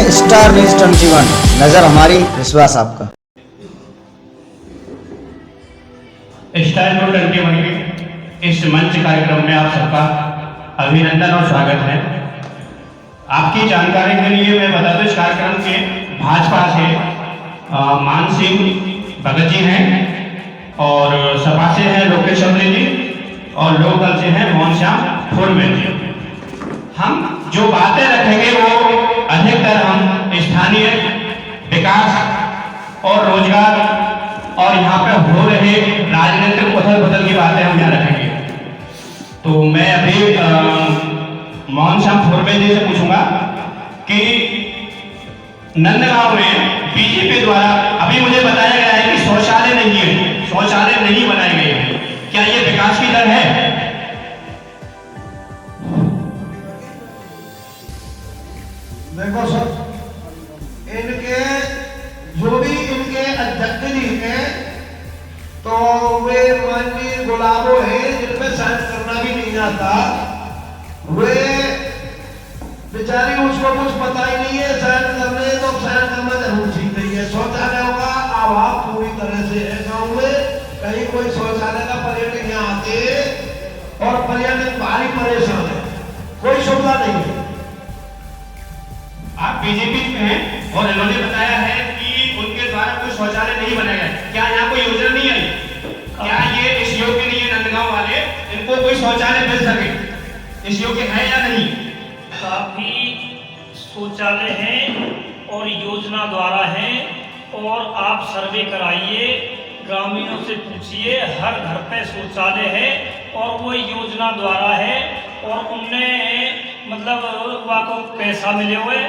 Star news 21, नजर हमारी, विश्वास आपका। स्टार न्यूज 21 के इस मंच कार्यक्रम में आप सबका अभिनंदन और स्वागत है। आपकी जानकारी के लिए मैं बता दूं, इस कार्यक्रम के भाजपा से मान सिंह भगत जी हैं और सपा से हैं लोकेश चौधरी जी और लोकदल से हैं मोहन श्याम फुरमे जी। हम जो बातें रखेंगे वो अधिकतर हम स्थानीय विकास और रोजगार और यहाँ पे हो रहे राजनीतिक उथल पुथल की बातें हम यहाँ रखेंगे। तो मैं अभी मोहन श्याम फुरमे जी से पूछूंगा कि नंदगांव में बीजेपी द्वारा अभी मुझे बताया गया है कि शौचालय नहीं है, शौचालय नहीं बनाए गए हैं, क्या ये विकास की दर है? देखो सर, इनके जो भी इनके अध्यक्ष जी हैं तो वे माननीय गुलाबो हैं जिनमें साइन करना भी नहीं आता। वे बेचारी उसको कुछ पता ही नहीं है साइन करने, तो साइन करना जरूर सीख रही है। शौचालय का अभाव पूरी तरह से है गाँव में। कहीं कोई शौचालय का पर्यटक यहाँ आते और पर्यटक भारी परेशान है, कोई सुविधा नहीं है। आप बीजेपी में हैं और इन्होंने बताया है कि उनके द्वारा कोई शौचालय नहीं बनाया गया, क्या यहाँ कोई योजना नहीं आई? क्या ये इस योग्य नहीं है नंदगांव वाले, इनको कोई शौचालय मिल सके, इस योग्य है या नहीं? काफी शौचालय हैं और योजना द्वारा है, और आप सर्वे कराइए, ग्रामीणों से पूछिए, हर घर पे शौचालय है और वो योजना द्वारा है। और उनने मतलब वहाँ को पैसा मिले हुए,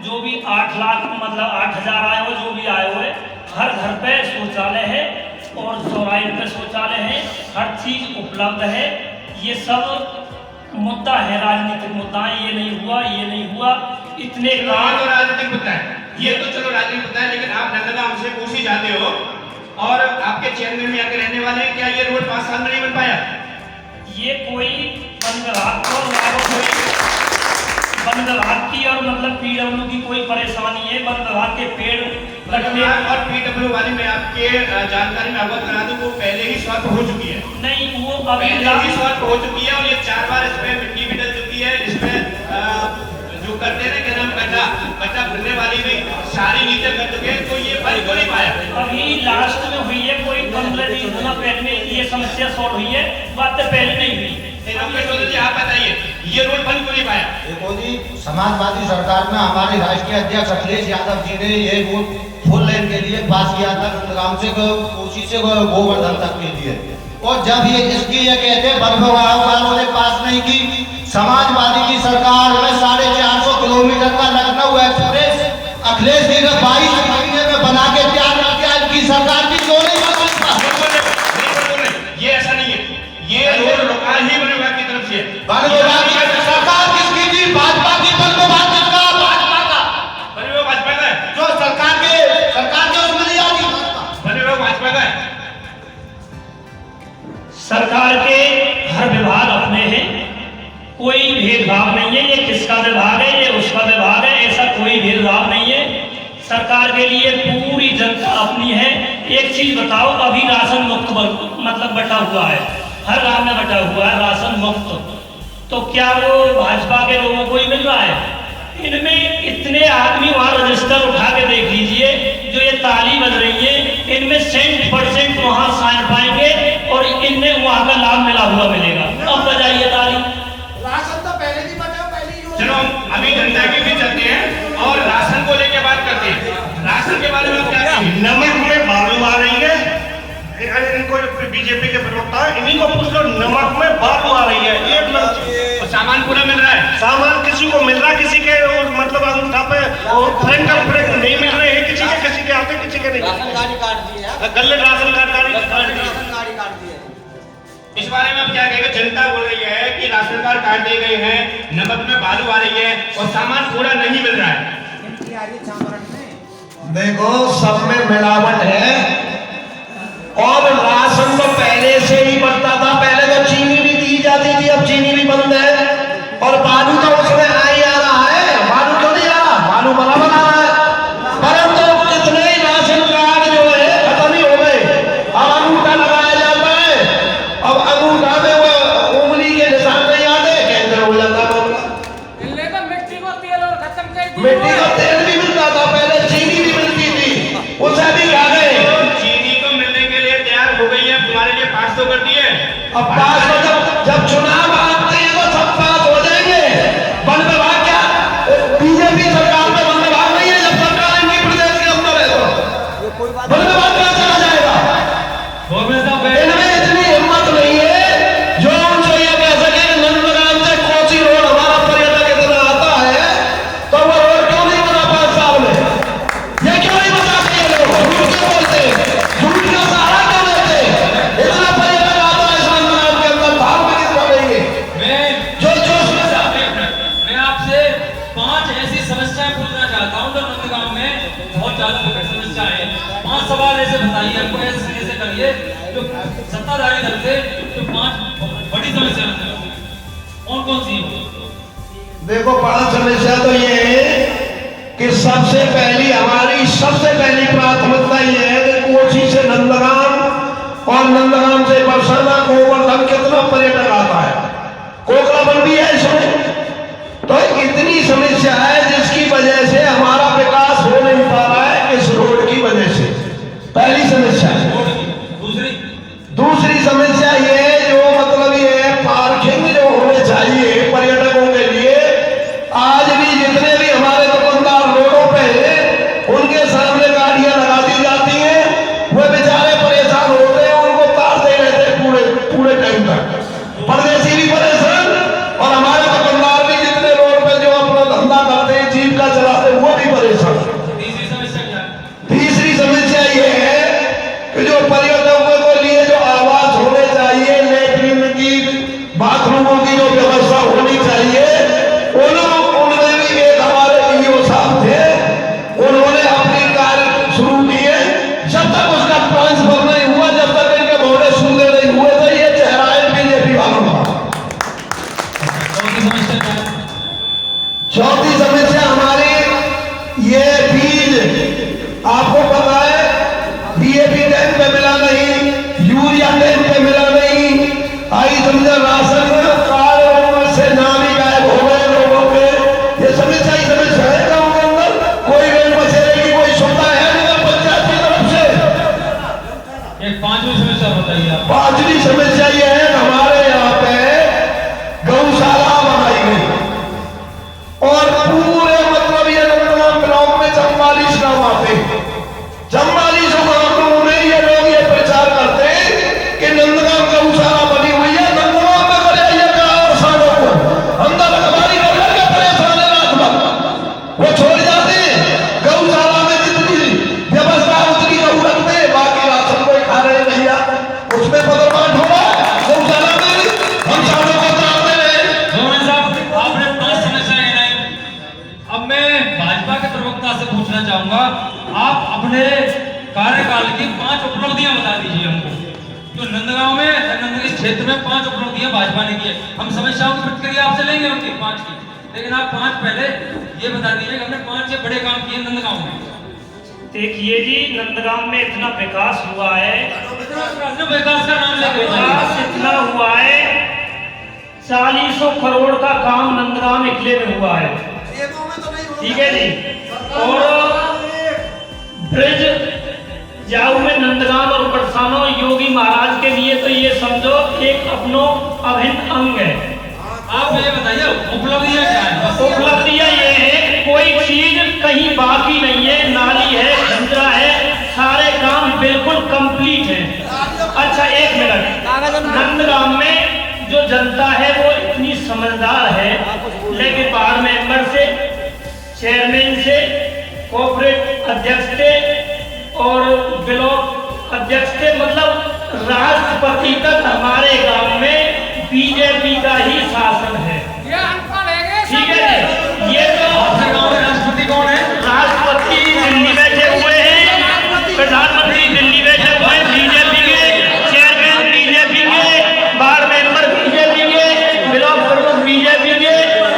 जो भी 8 लाख मतलब 8,000 आए हुए, जो भी आए हुए, हर घर पे शौचालय है और चौराहे पे शौचालय है, हर चीज उपलब्ध है। ये सब मुद्दा है, राजनीतिक मुद्दा है, ये नहीं हुआ, ये नहीं हुआ, इतने काम। तो राजनीतिक मुद्दा है, ये तो चलो राजनीतिक मुद्दा है, लेकिन आप नंदगांव से पूछ ही जाते हो और आपके चैनल में आके रहने वाले हैं, क्या ये रोड 5 साल में नहीं बन पाया? ये कोई वन विभाग की और मतलब पीडब्ल्यू की कोई परेशानी है। वन विभाग के पेड़ कटने और पीडब्ल्यू वाली में आपके जानकारी में अवगत करा दूं, वो पहले ही स्वास्थ्य हो चुकी है। नहीं, वो अभी पहले ही स्वास्थ्य हो चुकी है और ये 4 बार इसमें मिट्टी भी डल चुकी है। इसमें जो करते हैं क्या नाम गड्ढा भरने वाली भी सारी नीचे कर चुके हैं, तो ये बन को नहीं पाया। अभी लास्ट में हुई है, कोई 15-20 दिन पहले ये समस्या सॉल्व हुई है, बात तो पहले नहीं हुई। आप बताइए, ये रोड बन को नहीं पाया? देखो जी, समाजवादी सरकार में हमारे राष्ट्रीय अध्यक्ष अखिलेश यादव जी ने ये रोड 4 लेन के लिए पास किया था, नंदगांव से कोसी से गोवर्धन तक के लिए। और जब ये इसकी ये कहते वन विभाग वालों ने पास नहीं की, समाजवादी की सरकार में 450 किलोमीटर का लखनऊ एक्सप्रेस अखिलेश जी ने 22 महीने में बना के तैयार किया। इनकी सरकार की क्यों नहीं बना? ये ऐसा नहीं है, ये रोड लोकाल ही वन विभाग की तरफ से। वन विभाग की सरकार किसकी थी? भाजपा की। वन विभाग किसका? भाजपा का। वन विभाग भाजपा का है, जो सरकार के उसमें नहीं आती। वन विभाग भाजपा का है। सरकार के हर विभाग अपने हैं, कोई भेदभाव नहीं है, ये किसका विभाग है, ये उसका विभाग है, ऐसा कोई भेदभाव नहीं है। सरकार के लिए पूरी जनता अपनी है। एक चीज बताओ, अभी राशन मुक्त मतलब बटा हुआ है, हर गांव में बटा हुआ है राशन मुक्त, तो क्या वो भाजपा के लोगों को ही मिल रहा है? इनमें इतने आदमी वहां रजिस्टर उठा के देख लीजिए, जो ये ताली बज रही है, इनमें 100% वहां साइन पाएंगे और इनमें वहां का लाभ मिला हुआ मिलेगा। अब बजाइए ताली। राशन तो पहले भी बचा, पहले ही। चलो अभी जनता के भी चलते हैं और राशन को लेकर बात करते हैं। राशन के बारे में क्या कहेंगे? नमक में बालू आ रही है, इनको बीजेपी के प्रवक्ता है, इन्हीं को पूछ लो, नमक में बालू आ रही है। एक तो सामान पूरा मिल रहा है, सामान किसी को मिल रहा है, किसी के मतलब अंगूठा पे फ्रेंक नहीं मिल रहे हैं, किसी के आते, किसी के नहीं। राशन कार्ड काट दिया, गले राशन कार्ड इस बारे में आप क्या कहेंगे? जनता बोल रही है कि राशन कार्ड काट दिए गए हैं, नमक में बालू आ रही है और सामान पूरा नहीं मिल रहा है। देखो, सब में मिलावट है और राशन तो पहले से ही बनता था। पहले तो चीनी भी दी जाती थी, अब चीनी भी बंद है और बालू तो उसमें आ ही आ रहा है। बालू क्यों नहीं आ रहा? बालू बराबर आ रहा है। मिट्टी का तेल भी मिलता था, पहले चीनी भी मिलती थी, उसे भी खा गए। चीनी तो मिलने के लिए तैयार हो गई है, तुम्हारे लिए पास तो कर दिए। अब पास हो, जब चुनाव आते हैं तो सब पास हो जाएंगे। वन विभाग क्या बीजेपी सरकार में वन विभाग नहीं है? जब सरकार नहीं प्रदेश के अंदर है तो वन विभाग कहाँ चला जाएगा? इनमें इतनी हिम्मत नहीं है जो उनसे ये कह सके कि नंदगांव से कोसी रोड हमारा पर्यटक इतना आता है तो वो रोड क्यों नहीं बना 5 साल में? ये क्यों नहीं बताते ये लोग? झूठ क्यों बोलते? झूठ का सहारा क्यों लेते? इतना पर्यटक आता है इस नंदगांव के अंदर, भाव में कितना देंगे? मैं आपसे 5 ऐसी समस्याएं पूछना चाहता हूं जो नंदगांव में बहुत ज्यादा समस्या है। 5 सवाल ऐसे बताइए, हमको ऐसे करिए जो सत्ताधारी दल से जो 5 बड़ी समस्या कौन कौन सी है? देखो, बड़ा समस्या तो ये है कि सबसे पहली प्राथमिकता ये है कि कोची से नंदगांव और नंदगांव से बरसाना गोवर्धन कितना पर्यटक आता है। कोकलाबन भी है इसमें, तो इतनी समस्या है जिसकी वजह से हमारा विकास हो नहीं पा रहा है इस रोड की वजह से। पहली समस्या है। दूसरी समस्या ये है जो मतलब ये है पार्किंग जो होने चाहिए पर्यटकों के लिए। आज भी जितने भी हमारे दुकानदार रोडों पे हैं उनके सामने गाड़ियां लगा दी जाती हैं, वे बेचारे परेशान होते हैं, उनको तारते रहते हैं पूरे टाइम तक। परदेसी भी परेशान और हमारे दुकानदार भी जितने रोड पे जो अपना धंधा करते हैं, जीविका चलाते हैं, वो भी परेशान। तीसरी समस्या ये है कि जो पर्यटकों के लिए जो आवास होने चाहिए, लेटरिन की, बाथरूमों की जो व्यवस्था होनी चाहिए, उनमें भी एक हमारे ईओ साहब थे, उन्होंने अपनी कार्य शुरू किए। जब तक उसका ट्रांसफर नहीं हुआ, जब तक इनके भोले सूदे नहीं हुए थे, ये चेहरा है बीजेपी वालों का। चौथी समस्या हमारी ये बीज, आपको पता है डीएपी टाइम पे मिला नहीं, यूरिया टाइम पे मिला नहीं, आई समझा राशन कार्ड से नाम ही गायब हो गए लोगों के। ये समस्या ही समस्या है गाँव के अंदर। कोई रेल बसेरे की कोई सुविधा है नहीं पंचायत की तरफ से। एक 5वीं समस्या बताइए आप। 5वीं समस्या ये है हमारे यहाँ पे गौशाला बनाई गई और पूरे मतलब ये नंदगांव ब्लॉक में 44 गाँव आते हैं। 44 गाँवों में ये लोग ये प्रचार करते हैं कि नंदगांव गौशाला बनी हुई है। नंदगांव में कर आइए किसानों को अंदर रखवाली कर करके परेशान है, रात भर वो छोड़ जाते हैं। गौशाला में जितनी व्यवस्था उतनी गऊ रखते हैं, बाकी राशन कोई खा रहे भैया, उसमें बदलवाट हो रहा है। गौशाला में हम किसानों को त्रासते रहे। आपने 5 समस्याएं गिनाई। अब मैं भाजपा के प्रवक्ता से पूछना चाहूंगा, आप अपने कार्यकाल की 5 उपलब्धियां बता दीजिए हमको, जो नंदगांव में इस क्षेत्र में 5 उपलब्धियां भाजपा ने की है। हम समस्याओं की प्रतिक्रिया आपसे लेंगे उनकी 5 की, लेकिन आप 5 पहले ये बता दीजिए कि हमने 5 से बड़े काम किए नंदगांव में। देखिए जी, नंदगांव में इतना विकास हुआ है, विकास का नाम लेके विकास इतना हुआ है, 40 करोड़ का काम नंदगांव इकले में हुआ है। ठीक है जी। और ब्रिज जाऊ में नंदगांव और बरसानो योगी महाराज के लिए तो ये समझो एक अपनो अभिन्न अंग है। आप मुझे बताइए उपलब्धियां क्या है? उपलब्धियां ये है कि कोई चीज कहीं बाकी नहीं है, नाली है, खंडरा है, सारे काम बिल्कुल कंप्लीट है। अच्छा एक मिनट, नंदगांव में जो जनता है वो इतनी समझदार है, लेकिन वार्ड मेंबर से, चेयरमैन से, कोऑपरेटिव अध्यक्ष से और ब्लॉक अध्यक्ष से, मतलब राष्ट्रपति तक हमारे गांव में बीजेपी का ही शासन है। ठीक है जी। ये तो आपके गांव में राष्ट्रपति कौन है? राष्ट्रपति दिल्ली बैठे हुए हैं, प्रधानमंत्री दिल्ली बैठे हुए हैं, बीजेपी के चेयरमैन बीजेपी के, वार्ड मेंबर बीजेपी के, ब्लॉक प्रमुख बीजेपी के,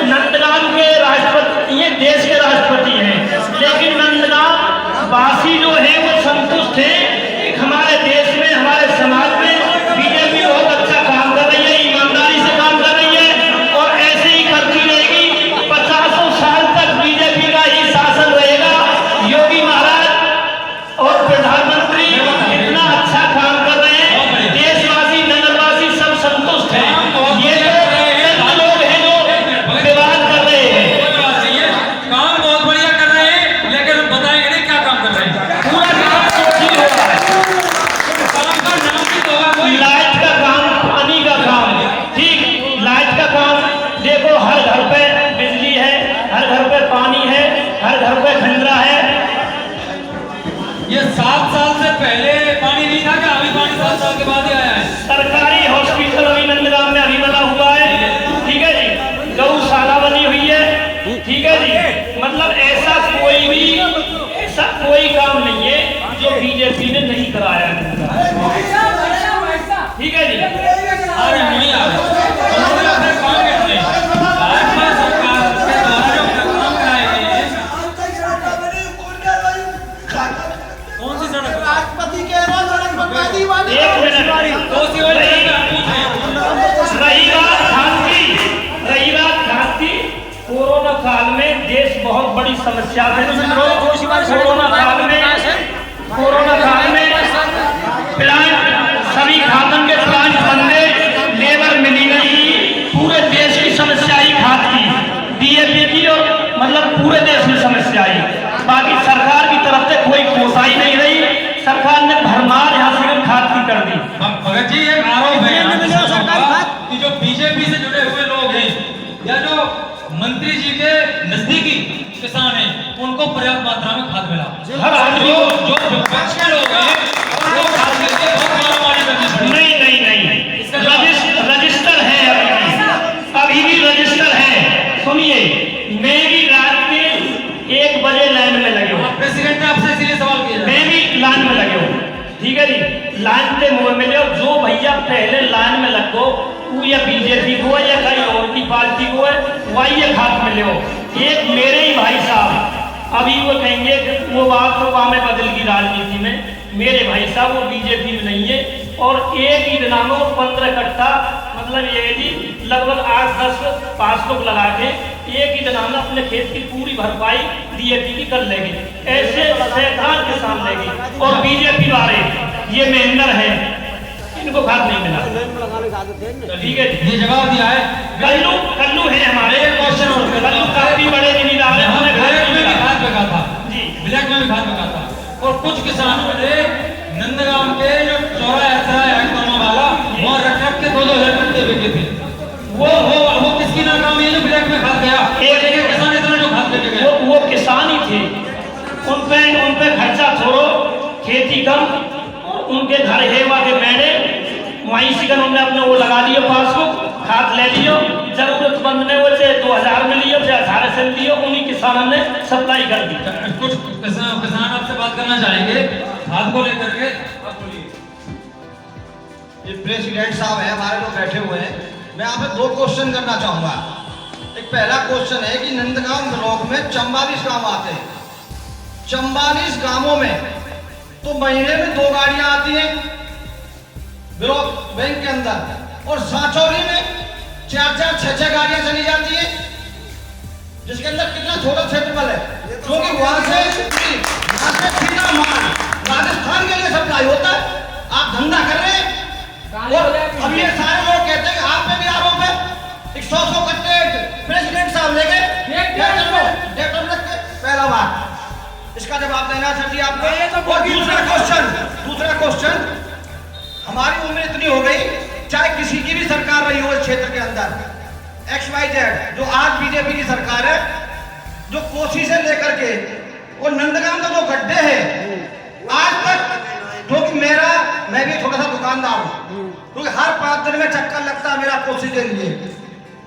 नंदगांव के राष्ट्रपति, ये देश के राष्ट्रपति हैं। लेकिन नंदगांव वासी जो है वो संतुष्ट है कि हमारे देश में, हमारे समाज में बीजेपी बहुत अच्छा काम कर रही है, ईमानदारी से काम कर रही है और 7 साल से पहले पानी नहीं था क्या? अभी पानी 7 साल के बाद ही आया है। सरकारी हॉस्पिटल अभी नंदगांव में अभी बना हुआ है, ठीक है जी, गौशाला बनी हुई है, ठीक है जी। मतलब ऐसा कोई काम नहीं है जो बीजेपी ने नहीं कराया है, ठीक है जी। अरे नहीं आ रहे उन्होंने अपने काम करने भाजपा सरकार के द्वारा जो काम कराए गए हैं। कौन सी सड़क? राष्ट्रपति के सड़क बनवा दी एक मिनट, रही बात घास की, कोरोना काल में देश बहुत बड़ी समस्या है। कोरोना काल में प्लांट, सभी खादों के प्लांट बंदे, लेबर मिली नहीं, पूरे देश की समस्या ही खाद की, डीएपी की, और मतलब पूरे देश में समस्या आई। बाकी सरकार की तरफ से कोई कोताही नहीं रही, सरकार ने भरमार यहाँ से खाद की कर दी। भगत जी एक आरोप है कि जो बीजेपी से जुड़े हुए लोग हैं या जो मंत्री जी के नजदीकी किसान हैं उनको पर्याप्त मात्रा में खाद मिला। हर आदमी जो विपक्ष के लोग हैं वो खाद के लिए बहुत मारामारी करनी पड़ी। नहीं, रजिस्टर है, अभी भी रजिस्टर है। सुनिए, मैं भी रात के 1 बजे लाइन में लगे हूँ, प्रेसिडेंट ने आपसे इसीलिए सवाल किया। मैं भी लाइन में लगे हूँ, ठीक है जी। लाइन पे मुँह मिले, जो भैया पहले लाइन में लगो वो या बीजेपी को है या कहीं और की पार्टी को है, वही ये खाद मिले हो। एक मेरे ही भाई साहब, अभी वो कहेंगे वो बात तो वहाँ में बदल गई राजनीति में, मेरे भाई साहब वो बीजेपी में नहीं है, और एक ही दिना में 15 कट्टा, मतलब ये जी लगभग 8-10 पासबुक लगा के एक ही दिना में अपने खेत की पूरी भरपाई डीएपी की कर लेगी। ऐसे सैकड़ों किसान लेगी, और बीजेपी वाले ये मेहनत है, इनको खाद नहीं मिला, ठीक है। ये जवाब दिया है। कल्लू है हमारे क्वेश्चन और कल्लू काफी बड़े जिम्मेदार है, उन्हें खाद ब्लैक नहीं में भी मिला खाद फेंका था जी, ब्लैक में भी खाद फेंका था। और कुछ किसानों ने नंदगांव के जो चौरा यात्रा है वाला वहाँ रख के 2,000 कट्टे बेचे थे। वो किसकी नाकामी है जो ब्लैक में खाद गया? एक किसान इतना जो खाद लेके गया, वो किसान ही थे, उन पे खर्चा छोड़ो, खेती कम, और उनके घर हेवा के मैंने वहीं से उन्होंने अपने वो लगा लियो पासबुक, खाद ले लियो, जरूरतमंद ने वो से 2,000 में लियो, 18 से लियो, उन्हीं किसानों ने सप्लाई कर दी। कुछ किसान आपसे बात करना चाहेंगे खाद को लेकर के, आप बोलिए। ये प्रेसिडेंट साहब है हमारे जो बैठे हुए हैं, मैं आपसे 2 क्वेश्चन करना चाहूंगा। एक पहला क्वेश्चन है कि नंदगांव ब्लॉक में 44 गांव आते हैं, 44 गांवों में तो महीने में 2 गाड़ियां आती हैं ब्लॉक बैंक के अंदर, और सांचौली में 4-4, 6-6 गाड़ियां चली जाती हैं, जिसके अंदर कितना छोटा क्षेत्रफल है, क्योंकि वहां से सीधा माल राजस्थान के लिए सप्लाई होता है। आप धंधा कर रहे हैं, और अब ये सारे लोग कहते हैं कि आप पे भी आरोप है, 100 कट्टे प्रेसिडेंट साहब लेके ट्रैक्टर रख के। पहला बात, इसका जवाब देना चाहिए आपको। और दूसरा क्वेश्चन, हमारी उम्र इतनी हो गई, चाहे किसी की भी सरकार रही हो इस क्षेत्र के अंदर, XYZ, जो आज बीजेपी की सरकार है, जो कोसी से लेकर के वो नंदगांव का जो गड्ढे है, आज तक, जो कि मैं भी छोटा सा दुकानदार हूँ, क्योंकि हर 5 दिन में चक्कर लगता है मेरा कोसी के लिए,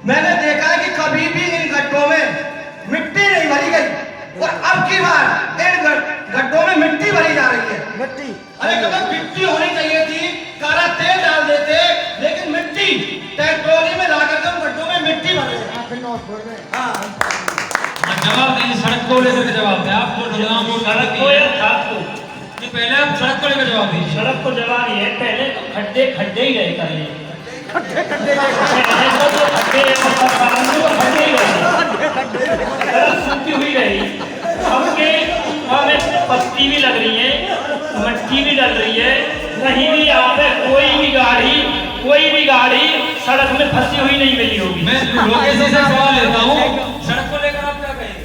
मैंने देखा है कि कभी भी इन गड्ढों में मिट्टी नहीं भरी गई, और अब की बार इन गड्ढों में मिट्टी भरी जा रही है। अरे कभी मिट्टी होनी चाहिए थी, काला तेल डाल देते, लेकिन मिट्टी ट्रैक्टरों में लाकर के गड्ढों में मिट्टी भर रहे हैं। जवाब दीजिए, सड़क को लेकर के जवाब दें। आप सड़क को या खाद को? पहले आप सड़क को लेकर जवाब दीजिए। सड़क को जवाब ये है, पहले तो खड्डे ही रहे कर लिए, सूखी हुई रही, हमें पत्ती भी लग रही है, मट्टी भी डल रही है, कहीं भी यहाँ पे कोई भी गाड़ी सड़क में फंसी हुई नहीं मिली होगी। मैं लोकेश से सवाल लेता हूँ, सड़क को लेकर आप क्या कहेंगे?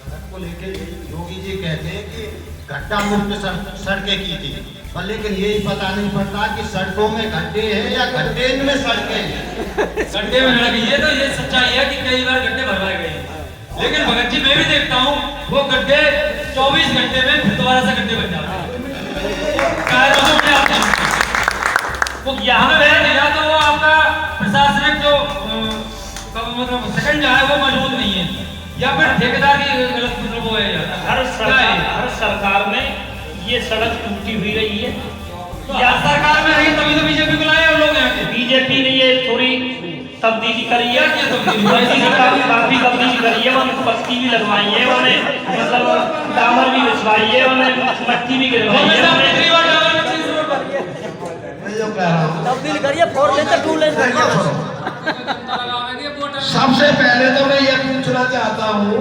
सड़क को लेकर योगी जी कहते हैं कि गड्ढा मुक्त सड़कें की थी, पर लेकिन यही पता नहीं पड़ता कि सड़कों में गड्ढे हैं या गड्ढे में सड़कें हैं। गड्ढे में सड़कें, ये सच्चाई है कि कई बार गड्ढे भरवाए गए हैं, लेकिन भगत जी मैं भी देखता हूँ वो गड्ढे 24 घंटे में फिर दोबारा से गड्ढे बन जाते हैं। कार्यों को मैं आपसे वो यहाँ पे या तो वो आपका प्रशासनिक जो मतलब सेकंड है वो मजबूत नहीं है या फिर ठेकेदार की गलत मतलब वो है हर सरकार में ये सड़क टूटी हुई रही है। या सरकार में रही तभी तो बीजेपी को लाए लोग यहाँ के। बीजेपी ने ये थोड़ी तब्दीली करी है, काफी तब्दीली करी है। उन्होंने पत्ती भी लगवाई है, उन्होंने मतलब डामर भी बिछवाई है, उन्होंने मट्टी भी गिरवाई है। मैं जो कह रहा हूँ तब्दील करिए 4 लेन से 2 लेन करिए। सबसे पहले तो मैं ये पूछना चाहता हूँ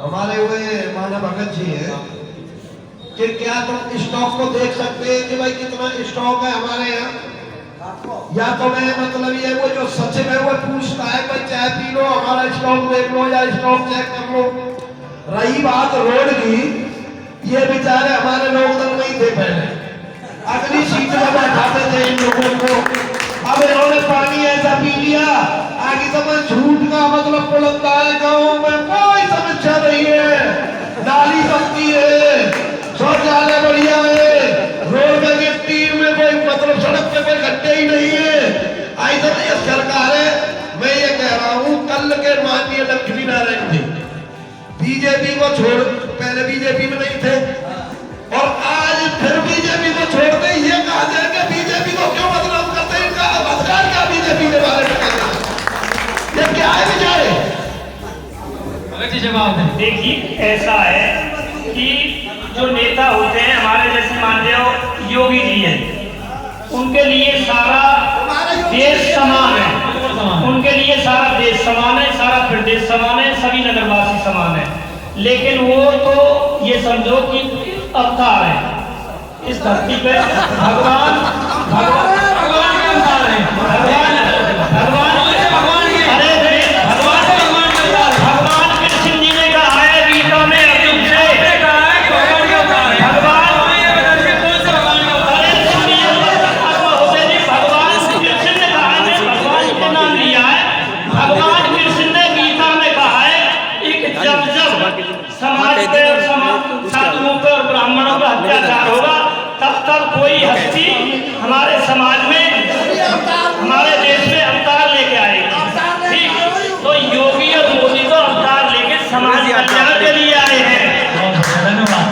हमारे हुए मानव भगत जी हैं कि क्या तुम स्टॉक को देख सकते हैं कि भाई कितना स्टॉक है हमारे यहाँ, या तो मैं मतलब ये वो जो सचिव है वो पूछता है भाई चाय पी लो, हमारा स्टॉक देख लो या स्टॉक चेक कर लो। रही बात रोड की, ये बेचारे हमारे लोकदल नहीं थे पहले, अगली सीट में बैठाते थे इन लोगों को। अब इन्होंने पानी ऐसा पी लिया, आगे तो मैं झूठ का मतलब बुलंदा है, गाँव में कोई समस्या नहीं है, नाली बनती है, शौचालय बढ़िया है, रोड में गिट्टी में कोई मतलब सड़क पे कोई गड्ढे ही नहीं है। ऐसा तो ये सरकार है। मैं ये कह रहा हूँ कल के माननीय लक्ष्मी नारायण जी बीजेपी को छोड़, पहले बीजेपी में नहीं थे और आज फिर बीजेपी को छोड़ के ये कहा जाए कि बीजेपी को क्यों बदनाम करते हैं, इनका अधिकार क्या बीजेपी के बारे में कहना, ये क्या है बेचारे? जवाब दें। देखिए ऐसा है कि जो नेता होते हैं हमारे जैसे मान लो योगी जी हैं, उनके लिए सारा देश समान है, उनके लिए सारा देश समान है, सारा प्रदेश समान है, सभी नगरवासी समान है। लेकिन वो तो ये समझो कि अवतार है इस धरती पे, भगवान के अवतार है, भगवान कृष्ण जी ने कहा है गीता में अर्जुन से, ब्राह्मणों का अत्याचार होगा तब तक कोई हस्ती हमारे समाज में, हमारे देश में अवतार लेके आएगी। ठीक, तो योगी और मोदी तो अवतार लेके समाज कल्याण के लिए आए हैं। धन्यवाद।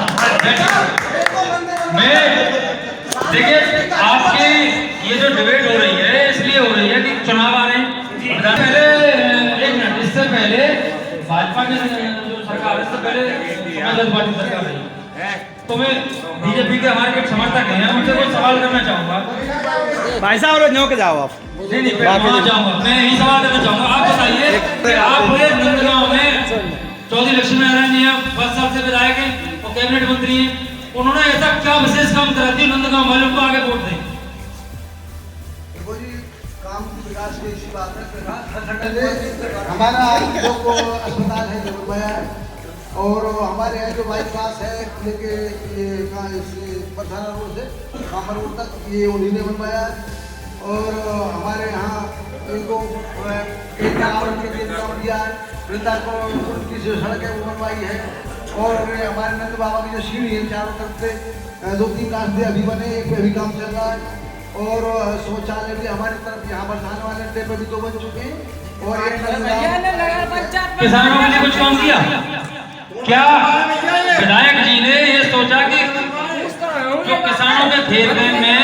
मैं देखिए आपकी ये जो डिबेट हो रही है इसलिए हो रही है कि चुनाव आ रहे हैं। पहले एक मिनट, इससे पहले भाजपा की जो सरकार है, इससे पहले समाजवादी पार्टी सरकार रही, तो मैं बीजेपी के हमारे कुछ समर्थक हैं, उनसे कुछ सवाल करना चाहूंगा। भाई साहब न्यो के जाओ आप। नहीं वहाँ जाऊंगा, मैं यही सवाल करना चाहूंगा। आप बताइए कि आप पूरे नंदगांव में चौधरी लक्ष्मी नारायण जी 5 साल से विधायक हैं और कैबिनेट मंत्री हैं, उन्होंने ऐसा क्या विशेष काम करा दिया नंदगांव वालों को आगे वोट दें? काम की विकास की इसी बात है। हमारा जो अस्पताल है जबलबाया और हमारे यहाँ जो बाईपास है लेके ये परसाना रोड से कामर रोड तक ये उन्हीं ने बनवाया। और हमारे यहाँ इनको एक काम दिया है, वृंदावन की जो सड़क है वो बनवाई है। और हमारे नंद बाबा की जो सीढ़ी है चारों तरफ से 2-3 रास्ते अभी बने, एक पे भी काम चल रहा है। और शौचालय भी हमारी तरफ यहाँ बरसाने वाले अड्डे पे भी 2 बन चुके हैं। और किसानों के लिए कुछ काम किया क्या? विधायक जी ने ये सोचा कि जो किसानों के खेत में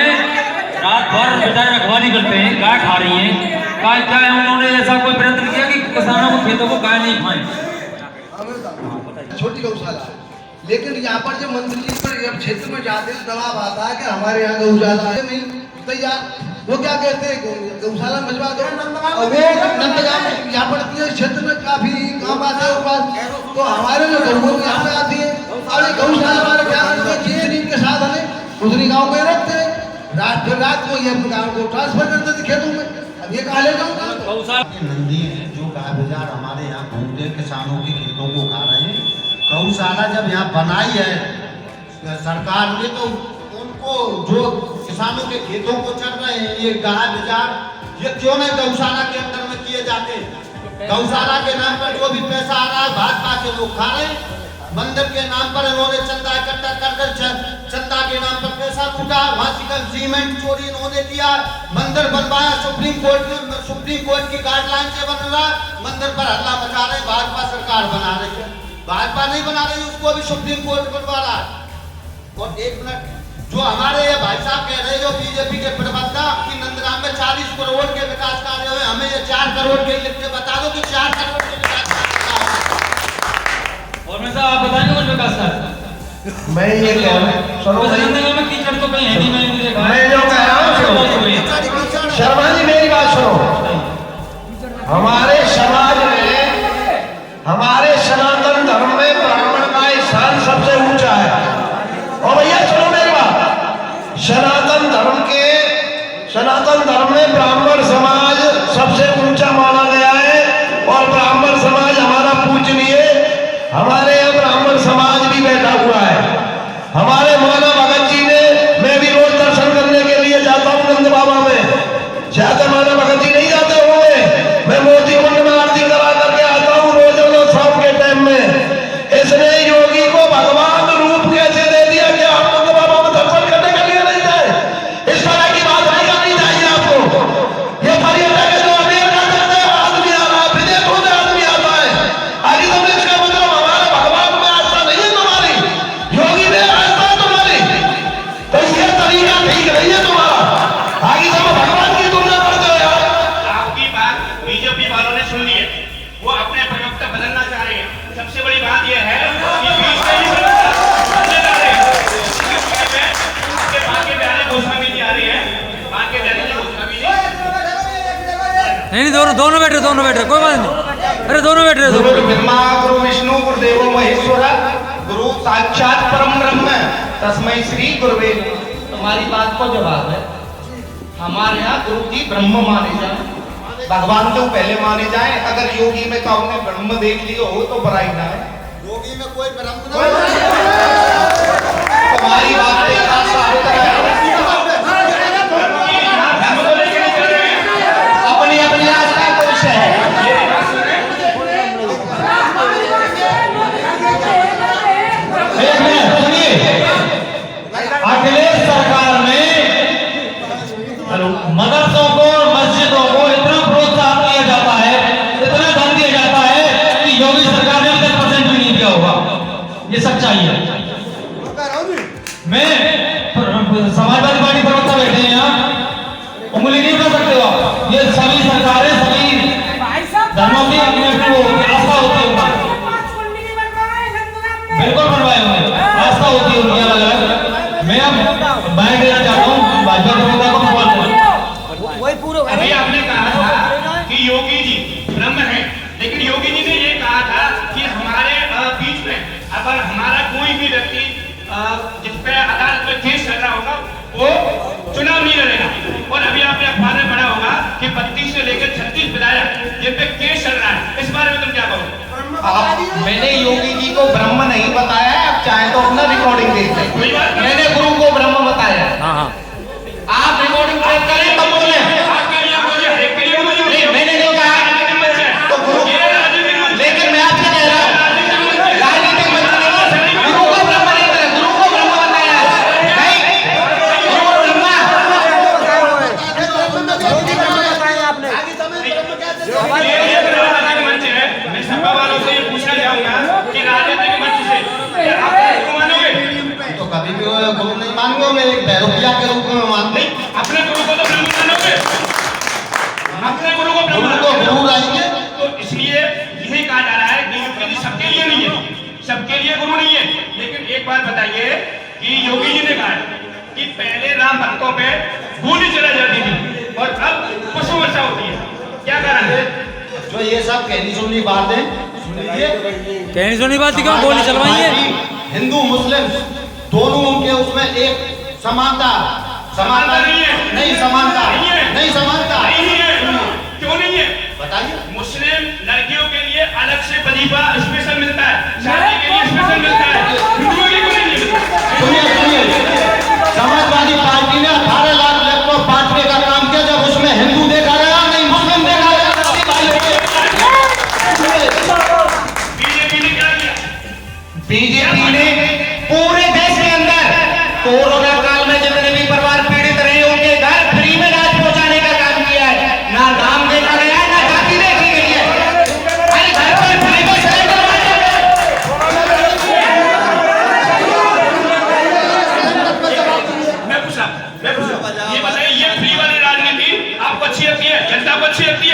रात भर बेचारे रखवाली करते हैं, गाय खा रही हैं, क्या है उन्होंने ऐसा कोई प्रयत्न किया कि किसानों के खेतों को गाय नहीं खाएं? छोटी गौशाला, लेकिन यहाँ पर जो मंत्री जी पर क्षेत्र में जाते हैं दबाव आता है कि हमारे यहाँ गौशाला है नहीं तैयार, वो क्या कहते हैं गौशाला में भिजवा दो। और वो नंदगांव यहाँ पड़ती है, क्षेत्र में काफी काम आता है पास, तो हमारे जो गौों यहाँ पे आती है। अब गौशाला हमारे क्या करते हैं, जितनी इनके साधन है उतनी गाँव में रखते हैं, रात को ये गाँव को ट्रांसफर कर देते खेतों में। अब ये कहा ले जाऊंगा नंदी है जो गाय बाजार हमारे यहाँ घूमते किसानों के खेतों को खा रहे हैं। गौशाला जब यहाँ बनाई है सरकार ने तो उनको जो किसानों के खेतों को चल रहे हैं ये गाय बाजार ये क्यों नहीं गौशाला के अंदर में किए जाते? गौशाला के नाम पर जो भी पैसा आ रहा है भाजपा के लोग खा रहे हैं, मंदिर के नाम पर इन्होंने चंदा इकट्ठा कर चंदा के नाम पर पैसा लूटा, वासिकल सीमेंट चोरी इन्होंने किया, मंदिर बनवाया सुप्रीम कोर्ट की गाइडलाइन से बन रहा, मंदिर पर हल्ला मचा रहे, भाजपा सरकार बना रही है, भाजपा नहीं बना रही, उसको भी सुप्रीम कोर्ट बनवा रहा है। और एक मिनट, जो हमारे ये भाई साहब कह रहे जो बीजेपी के प्रवक्ता कि नंदग्राम में 40 करोड़ के विकास कार्य हुए, हमें ये 4 करोड़ के लिख के बता दो कि 4 करोड़ के विकास कार्य। और मैं साहब आप बताएंगे कुछ विकास कार्य? मैं ये कह रहा हूँ, सुनो भाई, नंदनगांव में कीचड़ तो कहीं है नहीं, मैंने देखा। मैं जो कह रहा हूँ सुनो, शर्मा जी मेरी बात सुनो। हमारे समाज में, हमारे सनातन धर्म में ब्राह्मण का स्थान सबसे ऊंचा है। और भैया सुनो मेरी बात, सनातन धर्म में ब्राह्मण समाज सबसे ऊंचा माना गया है और ब्राह्मण समाज हमारा पूजनीय, हमारे यहाँ ब्राह्मण समाज भी बैठा हुआ है। हमारे मौलाना भगत जी ने, मैं भी रोज दर्शन करने के लिए जाता हूँ नंद बाबा में, शायद मौलाना भगत जी नहीं जाते होंगे, मैं मोती कुंड में आरती करा करके आता हूँ रोज शाम के टाइम में। इसने योगी को भगवान रूप कैसे दे दिया कि आप नंद बाबा में दर्शन करने के लिए नहीं जाए? इस तरह की बात नहीं करनी चाहिए आपको। ये पर्यटक जो अमेरिका से आदमी आ रहा है, विदेशों से आदमी आता है, आगे तुमने इसका मतलब हमारे भगवान में आस्था नहीं है तुम्हारी, योगी में आस्था है तुम्हारी, तो ये तरीका ठीक नहीं है तुम्हारा। आगे तुम भगवान की तुलना करते हो यार। आपकी बात बीजेपी वालों ने सुन ली है, वो अपने प्रवक्ता बदलना चाह रहे हैं। सबसे बड़ी बात यह है कि बीच में ही प्रवक्ता बदलने जा रहे हैं। आपके बांके बिहारी गोस्वामी जी आ रहे हैं, बांके बिहारी गोस्वामी जी। नहीं दोनों बैठ रहे, कोई बात नहीं। अरे दोनों बैठ रहे, गुरु ब्रह्मा गुरु विष्णु गुरुदेवो महेश्वर गुरु साक्षात परम ब्रह्म तस्मै श्री गुरुवे। तुम्हारी बात को जवाब है, हमारे यहाँ गुरु जी ब्रह्म माने जाए, भगवान तो पहले माने जाए। अगर योगी में तो हमने ब्रह्म देख लियो हो तो बुराई ना है। योगी में कोई ब्रह्म नहीं। तुम्हारी बात पे साबित है। अपनी अपनी आस्था को विषय है। एक मिनट सुनिए, अखिलेश सरकार ने मदरसों को, मस्जिदों को इतना प्रोत्साहन दिया जाता है, इतना धन दिया जाता है कि योगी सरकार ने 10% भी नहीं दिया होगा। ये सच्चाई है। मैं समाजवादी पार्टी प्रवक्ता बैठे हैं यहाँ, उंगली नहीं उठा सकते हो आप। ये सभी सरकारें, सभी धर्मों की अपनी अपनी आस्था होती है उनकी। बिल्कुल बनवाए होंगे, आस्था होती है उनकी अलग अलग। मैं अब बाइक देना चाहता हूँ भाजपा प्रवक्ता को। अभी आपने कहा था कि योगी जी ब्रह्म है, लेकिन योगी जी ने ये कहा था कि हमारे बीच में अगर हमारा कोई भी व्यक्ति जिस पे अदालत में केस चल रहा होगा वो चुनाव नहीं लड़ेगा। और अभी आपने अखबार में पढ़ा होगा कि 32 से लेकर 36 विधायक जिन पे केस चल रहा है, इस बारे में तुम क्या कहोगे? मैंने योगी जी को ब्रह्म नहीं बताया, आप चाहे तो अपना रिकॉर्डिंग देख लें। मैंने गुरु को ब्रह्म बताया। आप रिकॉर्डिंग चेक करें तब बोले। मैंने नहीं कहा तो गुरु, लेकिन मैं आपसे कह रहा हूँ राजनीतिक मंच ने गुरु को ब्रह्म नहीं बताया, गुरु को ब्रह्म बताया नहीं, गुरु ब्रह्मा। मैं सभा वालों से ये पूछना चाहूंगा कि राजनीतिक मंच से क्या आप गुरु मानोगे? तो कभी भी गुरु नहीं मानूंगा, मैं एक भैरविया के रूप में मानूंगा। अपने गुरु को तो ब्रह्म मानोगे, अपने गुरु को ब्रह्म गुरु रहेंगे। तो इसलिए यही कहा जा रहा है कि योगी जी सबके लिए नहीं है, सबके लिए गुरु नहीं है। लेकिन एक बात बताइए कि योगी जी ने कहा कि पहले राम भक्तों पे गोली चला जाती थी और अब पशु वर्षा होती है, क्या कारण है? जो ये सब कहनी सुननी बातें सुनिए, कहनी सुनी बात क्यों गोली चलवाई है? हिंदू मुस्लिम दोनों उनके उसमें एक समानता नहीं है, नहीं समानता नहीं है, नहीं समानता नहीं है। क्यों नहीं है? बताइए। मुस्लिम लड़कियों के लिए अलग से वजीफा स्पेशल मिलता है, शादी के लिए स्पेशल मिलता है, हिंदुओं के लिए नहीं मिलता। सुनिए, समाजवादी पार्टी ने 18 लाख लैपटॉप बांटने का काम किया, जब उसमें हिंदू देखा गया नहीं मुस्लिम देखा गया। बीजेपी ने क्या किया? बीजेपी